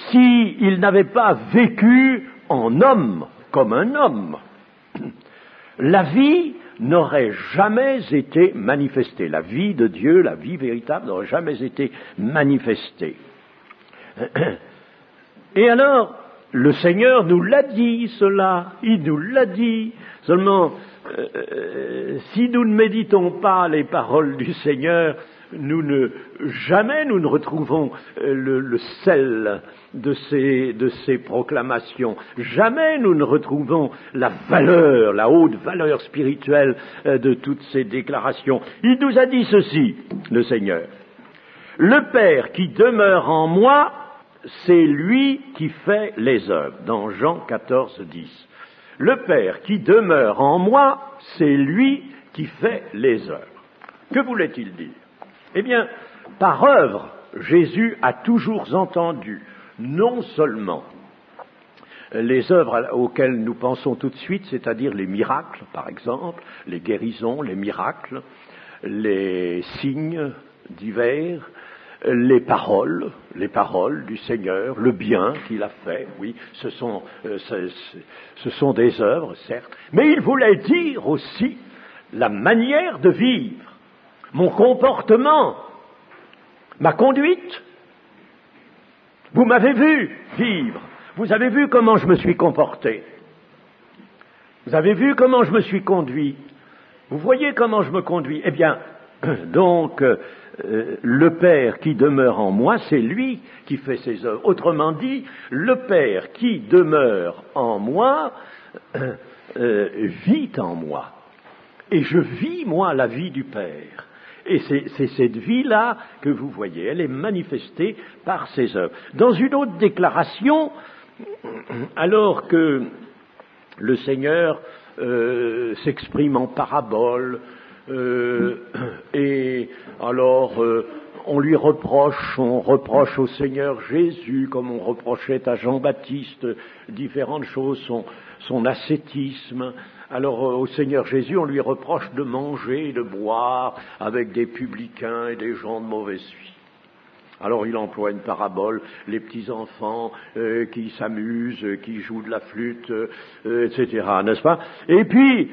s'il n'avait pas vécu en homme, comme un homme, la vie n'aurait jamais été manifestée. La vie de Dieu, la vie véritable, n'aurait jamais été manifestée. Et alors, le Seigneur nous l'a dit, cela, il nous l'a dit. Seulement, si nous ne méditons pas les paroles du Seigneur, jamais nous ne retrouvons le sel de ces proclamations. Jamais nous ne retrouvons la haute valeur spirituelle de toutes ces déclarations. Il nous a dit ceci, le Seigneur. Le Père qui demeure en moi, c'est lui qui fait les œuvres, dans Jean 14, 10. Le Père qui demeure en moi, c'est lui qui fait les œuvres. Que voulait-il dire? Eh bien, par œuvre, Jésus a toujours entendu, non seulement les œuvres auxquelles nous pensons tout de suite, c'est-à-dire les miracles, par exemple, les guérisons, les miracles, les signes divers, les paroles du Seigneur, le bien qu'il a fait, oui, ce sont des œuvres, certes, mais il voulait dire aussi la manière de vivre, mon comportement, ma conduite. Vous m'avez vu vivre, vous avez vu comment je me suis comporté, vous avez vu comment je me suis conduit, vous voyez comment je me conduis. Eh bien, donc, le Père qui demeure en moi, c'est lui qui fait ses œuvres. Autrement dit, le Père qui demeure en moi vit en moi. Et je vis, moi, la vie du Père. Et c'est cette vie-là que vous voyez, elle est manifestée par ses œuvres. Dans une autre déclaration, alors que le Seigneur s'exprime en parabole, et alors on reproche au Seigneur Jésus, comme on reprochait à Jean-Baptiste, différentes choses, son ascétisme. Alors au Seigneur Jésus, on lui reproche de manger et de boire avec des publicains et des gens de mauvaise vie. Alors il emploie une parabole, les petits-enfants qui s'amusent, qui jouent de la flûte, etc., n'est-ce pas? Et puis,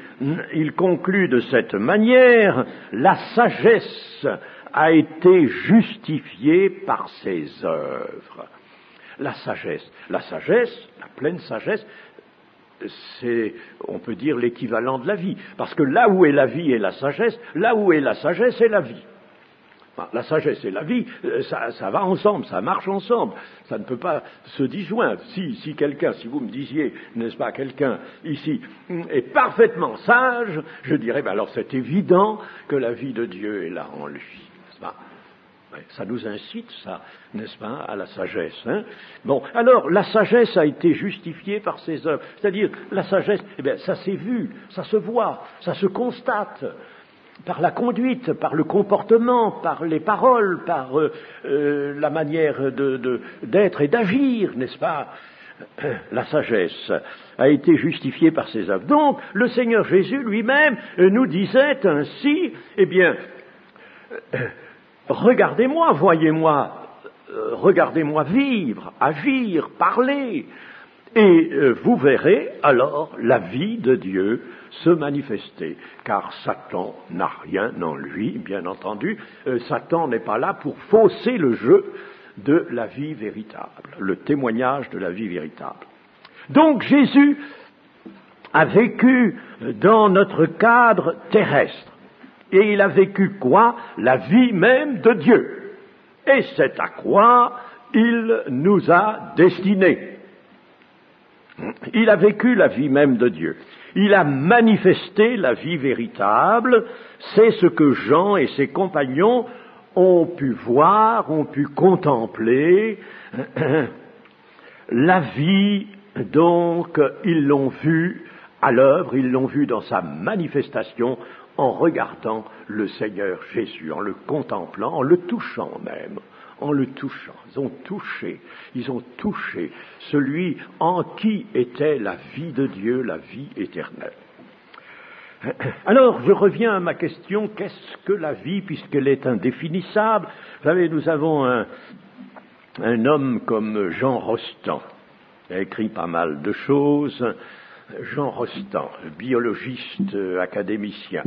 il conclut de cette manière, la sagesse a été justifiée par ses œuvres. La sagesse, la pleine sagesse, c'est, on peut dire, l'équivalent de la vie. Parce que là où est la vie et la sagesse, là où est la sagesse est la vie. La sagesse et la vie, ça va ensemble, ça marche ensemble, ça ne peut pas se disjoindre. Si quelqu'un, si vous me disiez, n'est-ce pas, quelqu'un ici est parfaitement sage, je dirais, alors c'est évident que la vie de Dieu est là en lui, n'est-ce pas? Ça nous incite, ça, n'est-ce pas, à la sagesse. Hein? Bon, alors, la sagesse a été justifiée par ses œuvres. C'est-à-dire, la sagesse, eh bien, ça s'est vu, ça se voit, ça se constate. Par la conduite, par le comportement, par les paroles, par la manière d'être et d'agir, n'est-ce pas? La sagesse a été justifiée par ses œuvres. Donc, le Seigneur Jésus lui-même nous disait ainsi, eh bien, regardez-moi, voyez-moi, regardez-moi vivre, agir, parler, et vous verrez alors la vie de Dieu se manifester, car Satan n'a rien en lui, bien entendu. Satan n'est pas là pour fausser le jeu de la vie véritable, le témoignage de la vie véritable. Donc Jésus a vécu dans notre cadre terrestre, et il a vécu quoi? La vie même de Dieu. Et c'est à quoi il nous a destinés. Il a vécu la vie même de Dieu. Il a manifesté la vie véritable. C'est ce que Jean et ses compagnons ont pu voir, ont pu contempler. La vie, donc, ils l'ont vue à l'œuvre, ils l'ont vue dans sa manifestation en regardant le Seigneur Jésus, en le contemplant, en le touchant même. En le touchant, ils ont touché celui en qui était la vie de Dieu, la vie éternelle. Alors, je reviens à ma question, qu'est-ce que la vie, puisqu'elle est indéfinissable? Vous savez, nous avons un homme comme Jean Rostand, il a écrit pas mal de choses, Jean Rostand, biologiste, académicien.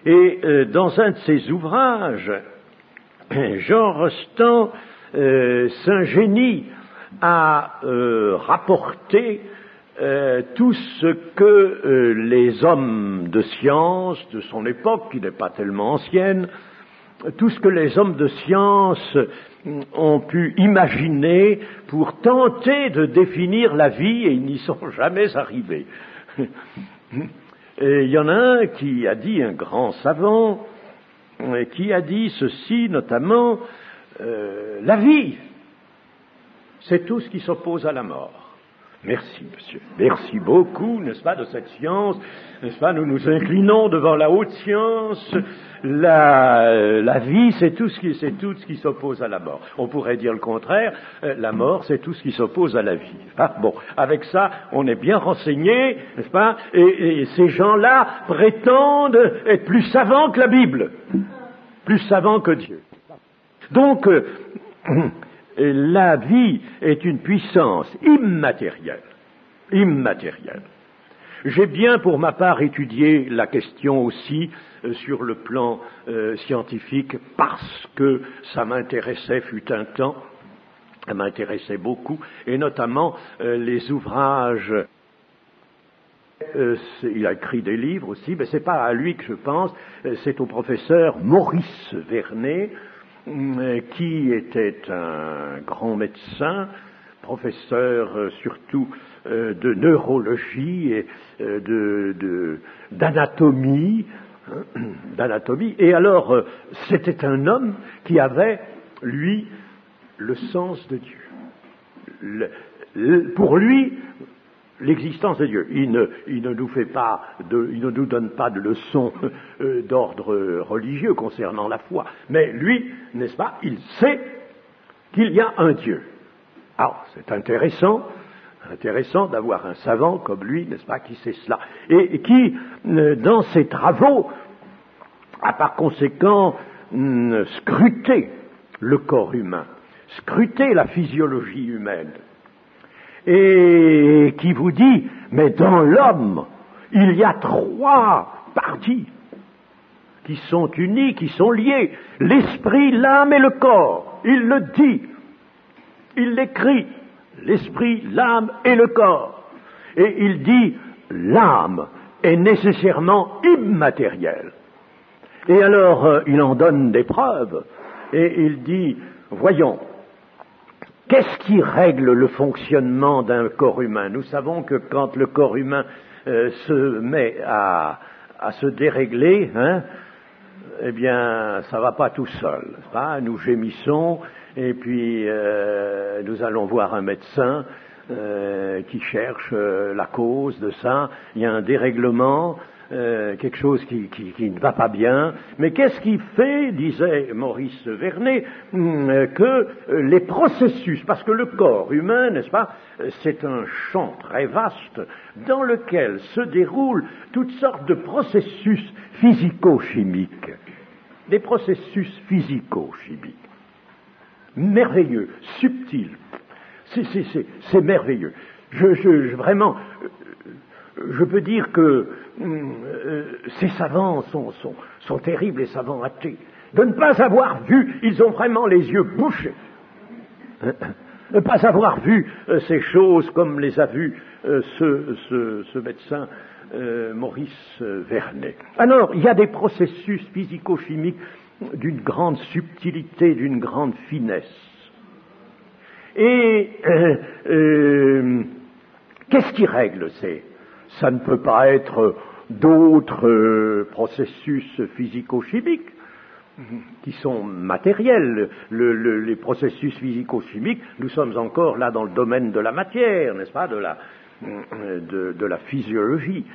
Et dans un de ses ouvrages, Jean Rostand s'ingénie à rapporter tout ce que les hommes de science de son époque, qui n'est pas tellement ancienne, tout ce que les hommes de science ont pu imaginer pour tenter de définir la vie, et ils n'y sont jamais arrivés. Et il y en a un qui a dit, un grand savant, qui a dit ceci, notamment, la vie, c'est tout ce qui s'oppose à la mort. Merci, monsieur. Merci beaucoup, n'est-ce pas, de cette science, n'est-ce pas, nous nous inclinons devant la haute science. La vie, c'est tout ce qui s'oppose à la mort. On pourrait dire le contraire, la mort, c'est tout ce qui s'oppose à la vie. Ah, bon, avec ça, on est bien renseigné, n'est-ce pas, et ces gens-là prétendent être plus savants que la Bible, plus savants que Dieu. Donc, la vie est une puissance immatérielle. J'ai bien, pour ma part, étudié la question aussi sur le plan scientifique, parce que ça m'intéressait, fut un temps, ça m'intéressait beaucoup, et notamment les ouvrages. Il a écrit des livres aussi, mais c'est pas à lui que je pense, c'est au professeur Maurice Vernet, qui était un grand médecin, professeur surtout de neurologie et d'anatomie, et alors c'était un homme qui avait, lui, le sens de Dieu. Pour lui, l'existence de Dieu. Il ne nous donne pas de leçons d'ordre religieux concernant la foi, mais lui, n'est-ce pas, il sait qu'il y a un Dieu. Alors, c'est intéressant d'avoir un savant comme lui, n'est-ce pas, qui sait cela, et qui, dans ses travaux, a par conséquent scruté le corps humain, scruté la physiologie humaine, et qui vous dit, mais dans l'homme, il y a 3 parties qui sont unies, qui sont liées, l'esprit, l'âme et le corps. Il le dit, il l'écrit, l'esprit, l'âme et le corps. Et il dit, l'âme est nécessairement immatérielle. Et alors, il en donne des preuves, et il dit, voyons, qu'est-ce qui règle le fonctionnement d'un corps humain? Nous savons que quand le corps humain se met à se dérégler, eh bien, ça va pas tout seul. Nous gémissons, et puis nous allons voir un médecin qui cherche la cause de ça. Il y a un dérèglement, quelque chose qui ne va pas bien. Mais qu'est-ce qui fait, disait Maurice Vernet, que les processus, parce que le corps humain, n'est-ce pas, c'est un champ très vaste dans lequel se déroulent toutes sortes de processus physico-chimiques. Des processus physico-chimiques. Merveilleux, subtils. C'est merveilleux. Vraiment, je peux dire que ces savants sont terribles, les savants athées. De ne pas avoir vu, ils ont vraiment les yeux bouchés. Ne pas avoir vu ces choses comme les a vues ce médecin Maurice Vernet. Alors, il y a des processus physico-chimiques d'une grande subtilité, d'une grande finesse. Et qu'est-ce qui règle ça ne peut pas être d'autres processus physico-chimiques qui sont matériels. Les processus physico-chimiques, nous sommes encore là dans le domaine de la matière, n'est-ce pas, de la physiologie.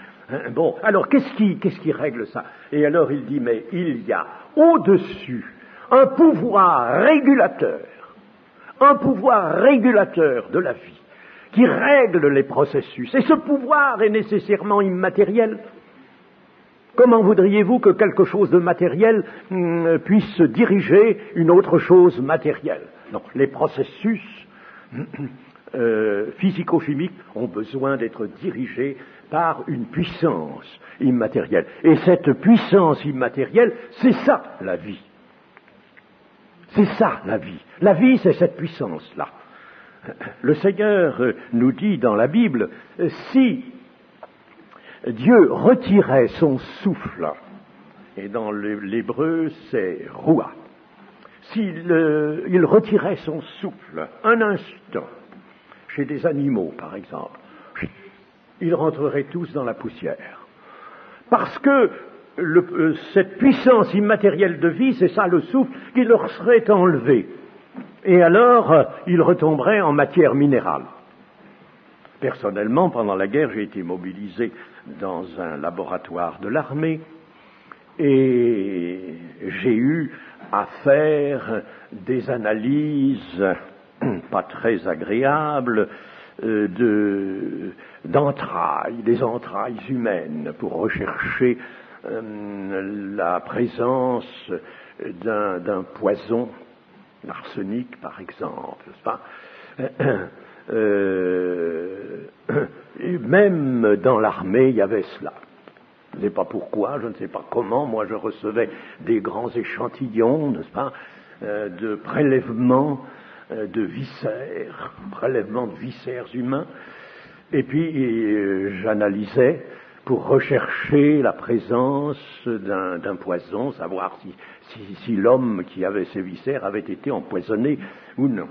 Bon, alors qu'est-ce qui règle ça? Et alors il dit, mais il y a au-dessus un pouvoir régulateur de la vie, qui règle les processus. Et ce pouvoir est nécessairement immatériel. Comment voudriez-vous que quelque chose de matériel puisse diriger une autre chose matérielle? Non, les processus physico-chimiques ont besoin d'être dirigés par une puissance immatérielle. Et cette puissance immatérielle, c'est ça la vie. C'est ça la vie. La vie, c'est cette puissance-là. Le Seigneur nous dit dans la Bible, si Dieu retirait son souffle, et dans l'hébreu c'est roua, il retirait son souffle un instant, chez des animaux par exemple, ils rentreraient tous dans la poussière. Parce que cette puissance immatérielle de vie, c'est ça le souffle, qui leur serait enlevé. Et alors, ils retomberaient en matière minérale. Personnellement, pendant la guerre, j'ai été mobilisé dans un laboratoire de l'armée et j'ai eu à faire des analyses pas très agréables d'entrailles, des entrailles humaines, pour rechercher la présence d'un poison, l'arsenic par exemple, n'est-ce pas? Et même dans l'armée, il y avait cela. Je ne sais pas pourquoi, je ne sais pas comment, moi je recevais des grands échantillons, n'est-ce pas, de prélèvements de viscères, prélèvements de viscères humains, et puis j'analysais pour rechercher la présence d'un poison, savoir si l'homme qui avait ces viscères avait été empoisonné ou non.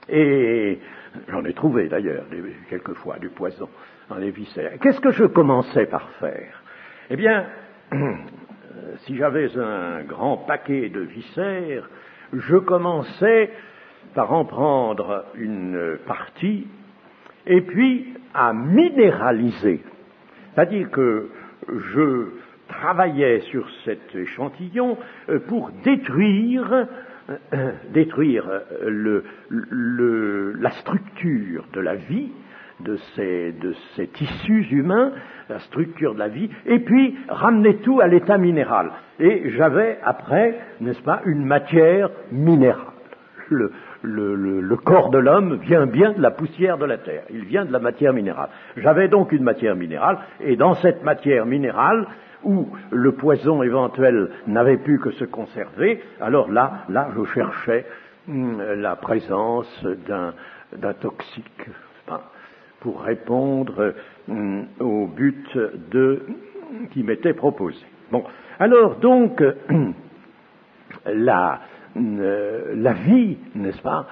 Et j'en ai trouvé d'ailleurs quelquefois du poison dans les viscères. Qu'est-ce que je commençais par faire? Eh bien, si j'avais un grand paquet de viscères, je commençais par en prendre une partie, et puis à minéraliser. C'est-à-dire que je travaillait sur cet échantillon pour détruire la structure de la vie, de ces tissus humains, la structure de la vie, et puis ramener tout à l'état minéral. Et j'avais après, n'est-ce pas, une matière minérale. Le corps de l'homme vient bien de la poussière de la terre, il vient de la matière minérale. J'avais donc une matière minérale, et dans cette matière minérale, où le poison éventuel n'avait pu que se conserver, alors là je cherchais la présence d'un toxique, pour répondre au but qui m'était proposé. Bon, alors donc, la vie, n'est-ce pas,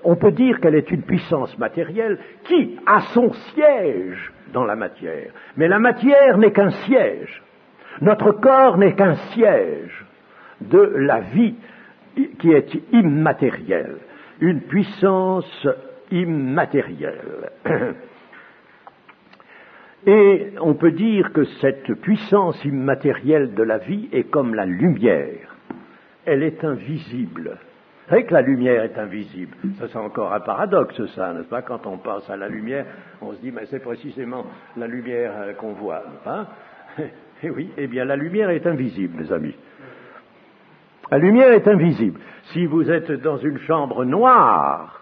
on peut dire qu'elle est une puissance matérielle qui a son siège dans la matière. Mais la matière n'est qu'un siège. Notre corps n'est qu'un siège de la vie qui est immatérielle. Une puissance immatérielle. Et on peut dire que cette puissance immatérielle de la vie est comme la lumière. Elle est invisible. Vous savez que la lumière est invisible. Ça, c'est encore un paradoxe, ça, n'est-ce pas? Quand on pense à la lumière, on se dit, mais c'est précisément la lumière qu'on voit, hein? Et oui, eh bien, la lumière est invisible, mes amis. La lumière est invisible. Si vous êtes dans une chambre noire,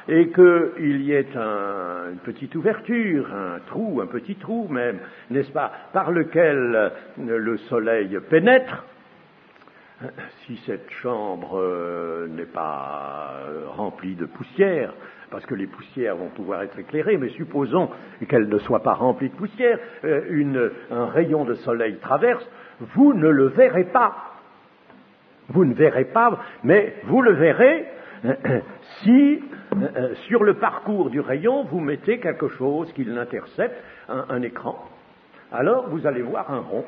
et qu'il y ait une petite ouverture, un petit trou même, n'est-ce pas, par lequel le soleil pénètre, si cette chambre n'est pas remplie de poussière, parce que les poussières vont pouvoir être éclairées, mais supposons qu'elle ne soit pas remplie de poussière, un rayon de soleil traverse, vous ne le verrez pas. Vous ne verrez pas, mais vous le verrez si sur le parcours du rayon vous mettez quelque chose qui l'intercepte, un écran. Alors vous allez voir un rond,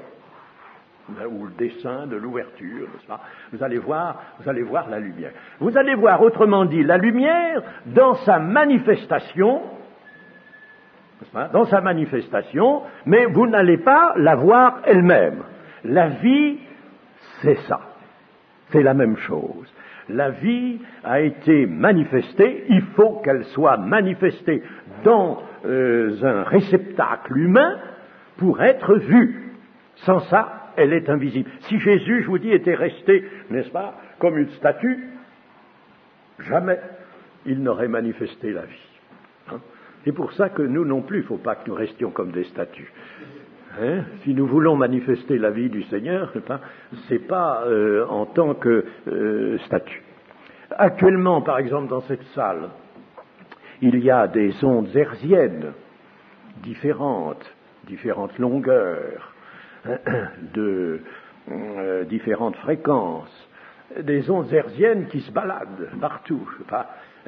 ou le dessin de l'ouverture, n'est-ce pas? Vous allez voir la lumière. Vous allez voir, autrement dit, la lumière dans sa manifestation, n'est-ce pas? Dans sa manifestation, mais vous n'allez pas la voir elle-même. La vie, c'est ça. C'est la même chose. La vie a été manifestée, il faut qu'elle soit manifestée dans un réceptacle humain pour être vue. Sans ça, elle est invisible. Si Jésus, je vous dis, était resté, n'est-ce pas, comme une statue, jamais il n'aurait manifesté la vie. C'est pour ça que nous non plus, il ne faut pas que nous restions comme des statues. Si nous voulons manifester la vie du Seigneur, c'est pas en tant que statue. Actuellement, par exemple, dans cette salle, il y a des ondes hertziennes différentes longueurs, de différentes fréquences, des ondes hertziennes qui se baladent partout.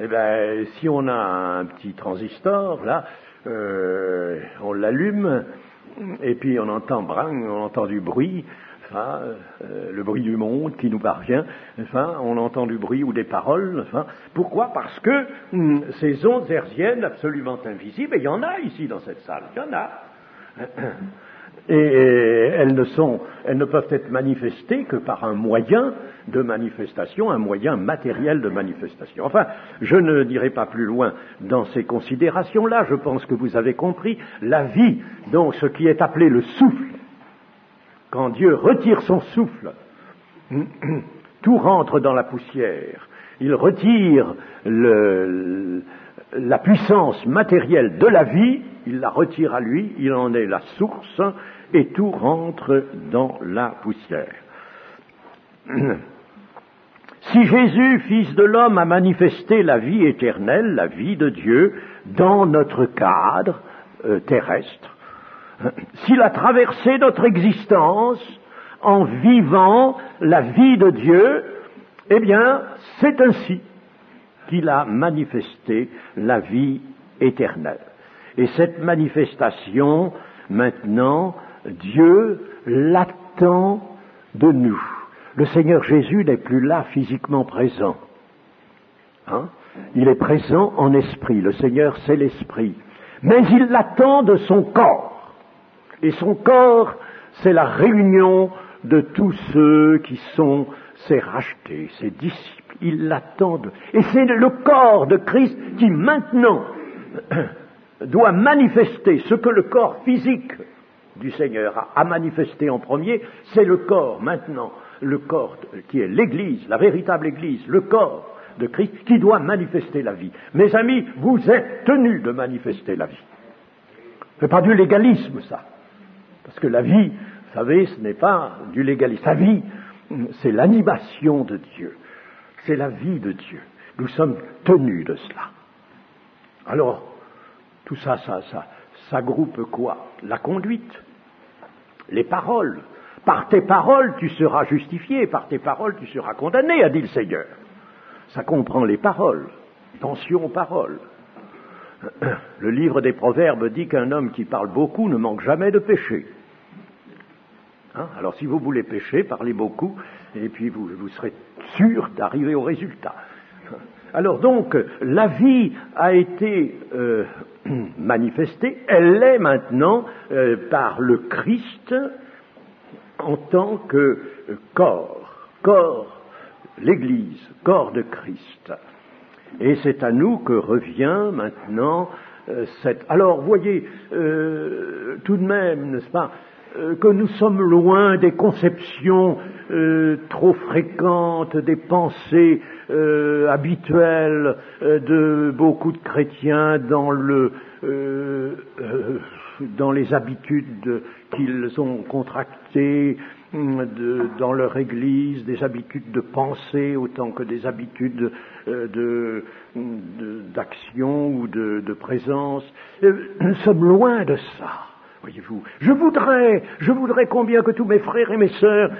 Eh bien, si on a un petit transistor, là, on l'allume, et puis on entend du bruit, le bruit du monde qui nous parvient, on entend du bruit ou des paroles. Pourquoi? Parce que ces ondes hertziennes absolument invisibles, et il y en a ici dans cette salle, il y en a. Et elles ne peuvent être manifestées que par un moyen de manifestation, un moyen matériel de manifestation. Enfin, je ne dirai pas plus loin dans ces considérations-là, je pense que vous avez compris. La vie, donc ce qui est appelé le souffle, quand Dieu retire son souffle, tout rentre dans la poussière. Il retire la puissance matérielle de la vie, il la retire à lui, il en est la source, et tout rentre dans la poussière. Si Jésus, Fils de l'homme, a manifesté la vie éternelle, la vie de Dieu, dans notre cadre terrestre, s'il a traversé notre existence en vivant la vie de Dieu, eh bien, c'est ainsi qu'il a manifesté la vie éternelle. Et cette manifestation, maintenant, Dieu l'attend de nous. Le Seigneur Jésus n'est plus là physiquement présent. Il est présent en esprit. Le Seigneur, c'est l'esprit. Mais il l'attend de son corps. Et son corps, c'est la réunion de tous ceux qui sont ses rachetés, ses disciples. Il l'attend. Et c'est le corps de Christ qui maintenant doit manifester ce que le corps physique du Seigneur a manifesté en premier. C'est le corps maintenant, le corps qui est l'Église, la véritable Église, le corps de Christ qui doit manifester la vie. Mes amis, vous êtes tenus de manifester la vie. Ce n'est pas du légalisme, ça. Parce que la vie, vous savez, ce n'est pas du légalisme. La vie, c'est l'animation de Dieu. C'est la vie de Dieu. Nous sommes tenus de cela. Alors, tout ça, ça groupe quoi? La conduite, les paroles. Par tes paroles, tu seras justifié. Par tes paroles, tu seras condamné, a dit le Seigneur. Ça comprend les paroles. Attention aux paroles. Le livre des Proverbes dit qu'un homme qui parle beaucoup ne manque jamais de péché. Alors si vous voulez pécher, parlez beaucoup, et puis vous serez sûr d'arriver au résultat. Alors donc, la vie a été manifestée, elle l'est maintenant par le Christ en tant que corps, l'Église, corps de Christ. Et c'est à nous que revient maintenant cette... Alors, voyez, tout de même, n'est-ce pas, que nous sommes loin des conceptions trop fréquentes, des pensées habituelles de beaucoup de chrétiens dans les habitudes qu'ils ont contractées dans leur Église, des habitudes de pensée autant que des habitudes d'action ou de présence. Nous sommes loin de ça. Voyez-vous, je voudrais combien que tous mes frères et mes sœurs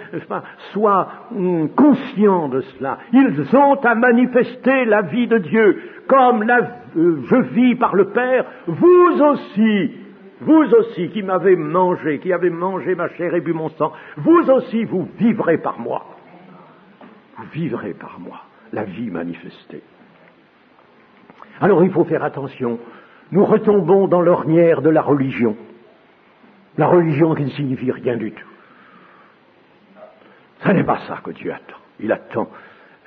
soient conscients de cela. Ils ont à manifester la vie de Dieu, comme je vis par le Père, vous aussi qui m'avez mangé, qui avez mangé ma chair et bu mon sang, vous aussi vous vivrez par moi. Vous vivrez par moi, la vie manifestée. Alors il faut faire attention, nous retombons dans l'ornière de la religion. La religion qui ne signifie rien du tout. Ce n'est pas ça que Dieu attend. Il attend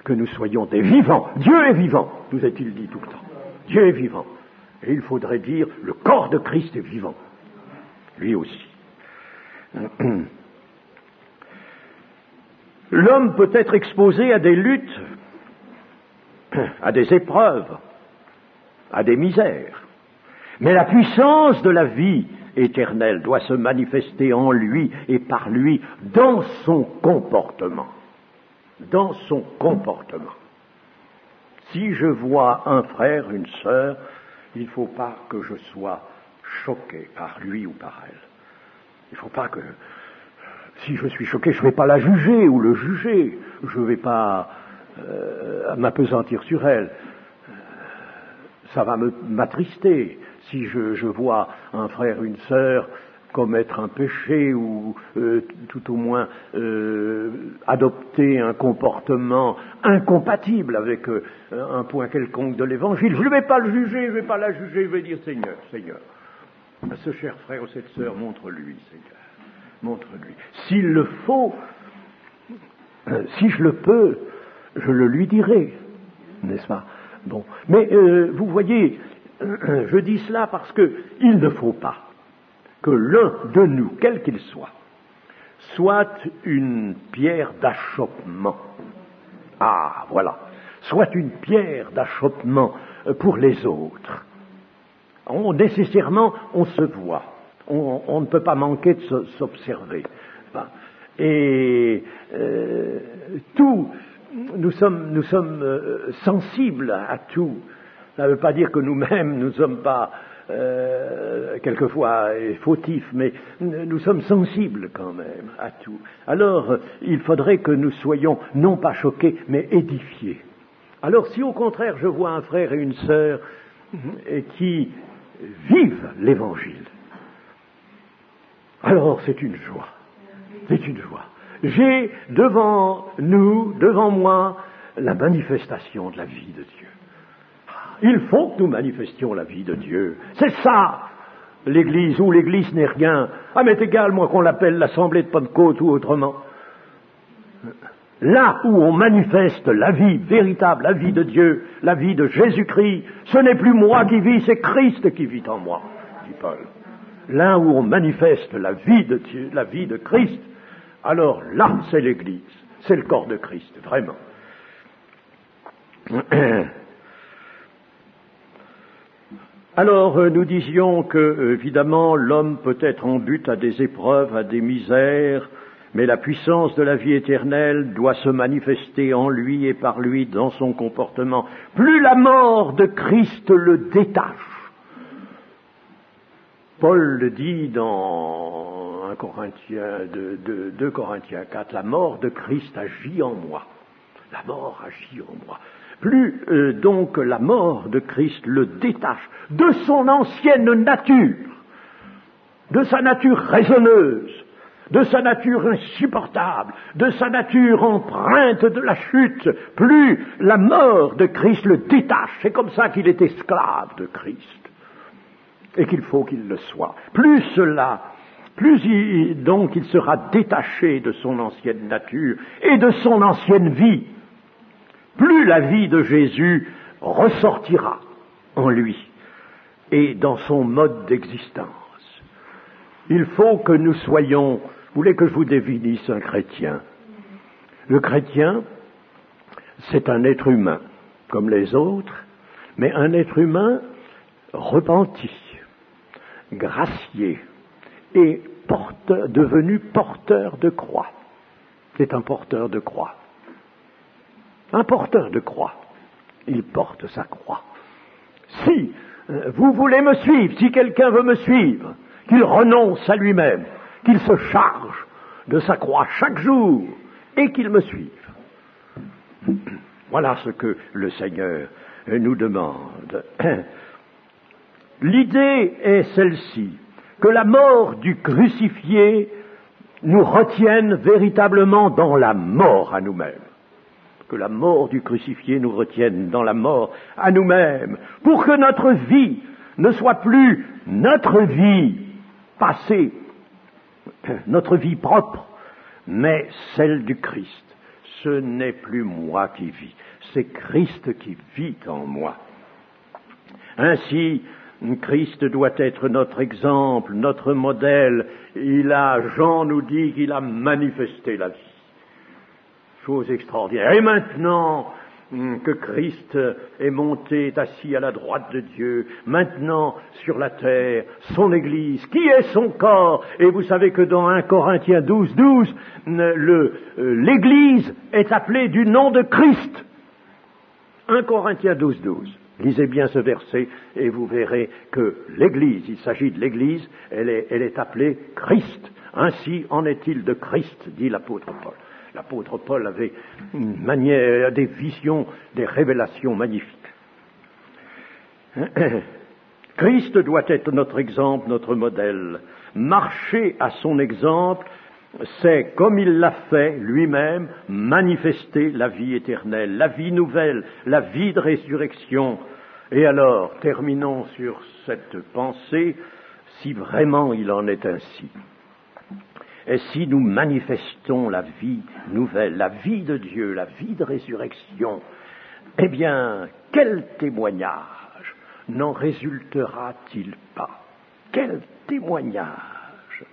que nous soyons des vivants. Dieu est vivant, nous est-il dit tout le temps. Dieu est vivant. Et il faudrait dire, le corps de Christ est vivant. Lui aussi. L'homme peut être exposé à des luttes, à des épreuves, à des misères. Mais la puissance de la vie éternelle doit se manifester en lui et par lui dans son comportement. Dans son comportement. Si je vois un frère, une sœur, il ne faut pas que je sois choqué par lui ou par elle. Il ne faut pas que... Si je suis choqué, je ne vais pas la juger ou le juger. Je ne vais pas m'appesantir sur elle. Ça va m'attrister. Si je vois un frère, une sœur commettre un péché ou tout au moins adopter un comportement incompatible avec un point quelconque de l'Évangile, je ne vais pas le juger, je ne vais pas la juger, je vais dire Seigneur, à ce cher frère ou cette sœur, montre-lui, Seigneur, montre-lui. S'il le faut, si je le peux, je le lui dirai, n'est-ce pas? Bon, mais vous voyez, je dis cela parce que il ne faut pas que l'un de nous, quel qu'il soit une pierre d'achoppement. Ah, voilà. Soit une pierre d'achoppement pour les autres. Nécessairement, on se voit. On ne peut pas manquer de s'observer. Et tout, nous sommes sensibles à tout. Ça ne veut pas dire que nous-mêmes, nous ne sommes pas quelquefois fautifs, mais nous sommes sensibles quand même à tout. Alors, il faudrait que nous soyons non pas choqués, mais édifiés. Alors, si au contraire je vois un frère et une sœur qui vivent l'Évangile, alors c'est une joie. C'est une joie. J'ai devant moi la manifestation de la vie de Dieu. Il faut que nous manifestions la vie de Dieu. C'est ça, l'Église, ou l'Église n'est rien. Ah, mais c'est égal, moi, qu'on l'appelle l'Assemblée de Pentecôte ou autrement. Là où on manifeste la vie véritable, la vie de Dieu, la vie de Jésus-Christ, ce n'est plus moi qui vis, c'est Christ qui vit en moi, dit Paul. Là où on manifeste la vie de Dieu, la vie de Christ, alors là, c'est l'Église, c'est le corps de Christ, vraiment. Alors, nous disions que, évidemment, l'homme peut être en butte à des épreuves, à des misères, mais la puissance de la vie éternelle doit se manifester en lui et par lui dans son comportement. Plus la mort de Christ le détache. Paul le dit dans 2 Corinthiens 4, la mort de Christ agit en moi. La mort agit en moi. Plus donc la mort de Christ le détache de son ancienne nature, de sa nature raisonneuse, de sa nature insupportable, de sa nature empreinte de la chute, plus la mort de Christ le détache. C'est comme ça qu'il est esclave de Christ, et qu'il faut qu'il le soit. Plus donc il sera détaché de son ancienne nature et de son ancienne vie, plus la vie de Jésus ressortira en lui et dans son mode d'existence. Il faut que nous soyons... Vous voulez que je vous définisse un chrétien? Le chrétien, c'est un être humain, comme les autres, mais un être humain repenti, gracié et devenu porteur de croix. C'est un porteur de croix. Un porteur de croix. Il porte sa croix. Si vous voulez me suivre, si quelqu'un veut me suivre, qu'il renonce à lui-même, qu'il se charge de sa croix chaque jour et qu'il me suive. Voilà ce que le Seigneur nous demande. L'idée est celle-ci, que la mort du crucifié nous retienne véritablement dans la mort à nous-mêmes. Que la mort du crucifié nous retienne dans la mort à nous-mêmes, pour que notre vie ne soit plus notre vie passée, notre vie propre, mais celle du Christ. Ce n'est plus moi qui vis, c'est Christ qui vit en moi. Ainsi, Christ doit être notre exemple, notre modèle. Jean nous dit qu'il a manifesté la vie. Chose extraordinaire. Et maintenant que Christ est monté, est assis à la droite de Dieu, maintenant sur la terre, son Église, qui est son corps. Et vous savez que dans 1 Corinthiens 12, l'Église est appelée du nom de Christ. 1 Corinthiens 12. Lisez bien ce verset et vous verrez que l'Église, il s'agit de l'Église, elle est appelée Christ. Ainsi en est-il de Christ, dit l'apôtre Paul. L'apôtre Paul avait une manière, des visions, des révélations magnifiques. Christ doit être notre exemple, notre modèle. Marcher à son exemple, c'est, comme il l'a fait lui-même, manifester la vie éternelle, la vie nouvelle, la vie de résurrection. Et alors, terminons sur cette pensée, si vraiment il en est ainsi. Et si nous manifestons la vie nouvelle, la vie de Dieu, la vie de résurrection, eh bien, quel témoignage n'en résultera-t-il pas? Quel témoignage!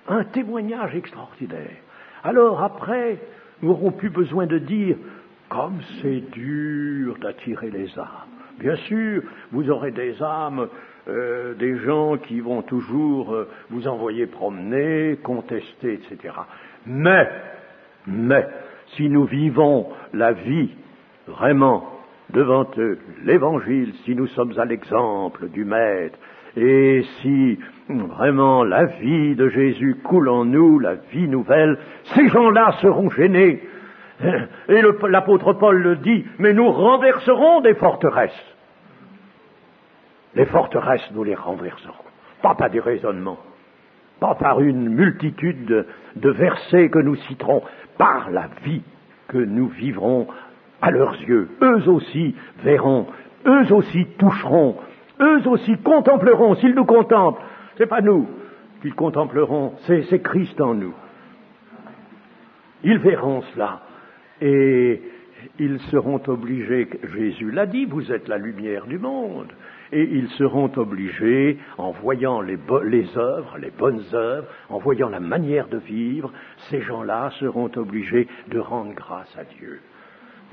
Un témoignage extraordinaire. Alors après, nous n'aurons plus besoin de dire « comme c'est dur d'attirer les âmes ». Bien sûr, vous aurez des âmes, des gens qui vont toujours vous envoyer promener, contester, etc. Mais, si nous vivons la vie vraiment devant eux, l'Évangile, si nous sommes à l'exemple du Maître, et si vraiment la vie de Jésus coule en nous, la vie nouvelle, ces gens-là seront gênés. Et l'apôtre Paul le dit, mais nous renverserons des forteresses. Les forteresses, nous les renverserons. Pas par des raisonnements, pas par une multitude de versets que nous citerons, par la vie que nous vivrons à leurs yeux. Eux aussi verront eux aussi toucheront, eux aussi contempleront, s'ils nous contemplent. C'est pas nous qu'ils contempleront, c'est Christ en nous. Ils verront cela et ils seront obligés, Jésus l'a dit, vous êtes la lumière du monde, et ils seront obligés, en voyant les œuvres, les bonnes œuvres, en voyant la manière de vivre, ces gens-là seront obligés de rendre grâce à Dieu.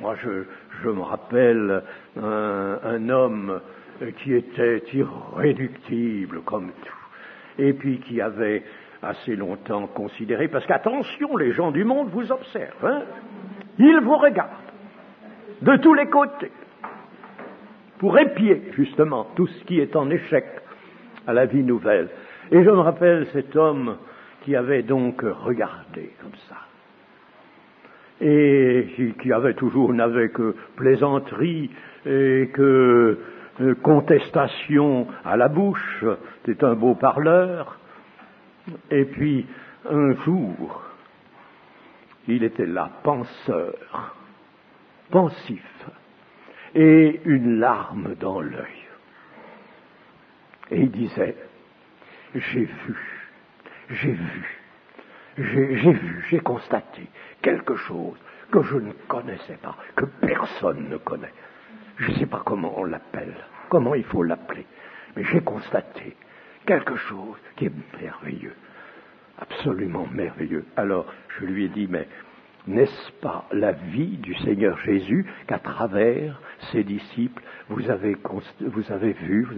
Moi, je me rappelle un homme qui était irréductible comme tout, et puis qui avait assez longtemps considéré, parce qu'attention, les gens du monde vous observent, hein, ils vous regardent de tous les côtés pour épier justement tout ce qui est en échec à la vie nouvelle. Et je me rappelle cet homme qui avait donc regardé comme ça, et qui avait toujours, n'avait que plaisanterie et que contestation à la bouche, c'était un beau parleur. Et puis, un jour, il était là, penseur, pensif, et une larme dans l'œil. Et il disait, j'ai constaté quelque chose que je ne connaissais pas, que personne ne connaît. Je ne sais pas comment on l'appelle, comment il faut l'appeler, mais j'ai constaté quelque chose qui est merveilleux, absolument merveilleux. Alors, je lui ai dit, mais n'est-ce pas la vie du Seigneur Jésus qu'à travers ses disciples, vous avez vu?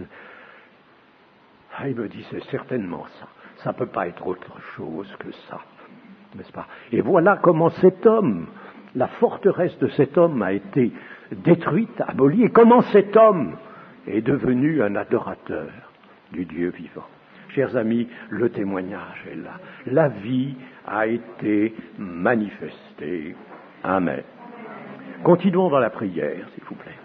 Ah, il me dit, c'est certainement ça. Ça ne peut pas être autre chose que ça, n'est-ce pas? Et voilà comment cet homme, la forteresse de cet homme a été détruite, abolie, et comment cet homme est devenu un adorateur du Dieu vivant. Chers amis, le témoignage est là. La vie a été manifestée. Amen. Continuons dans la prière, s'il vous plaît.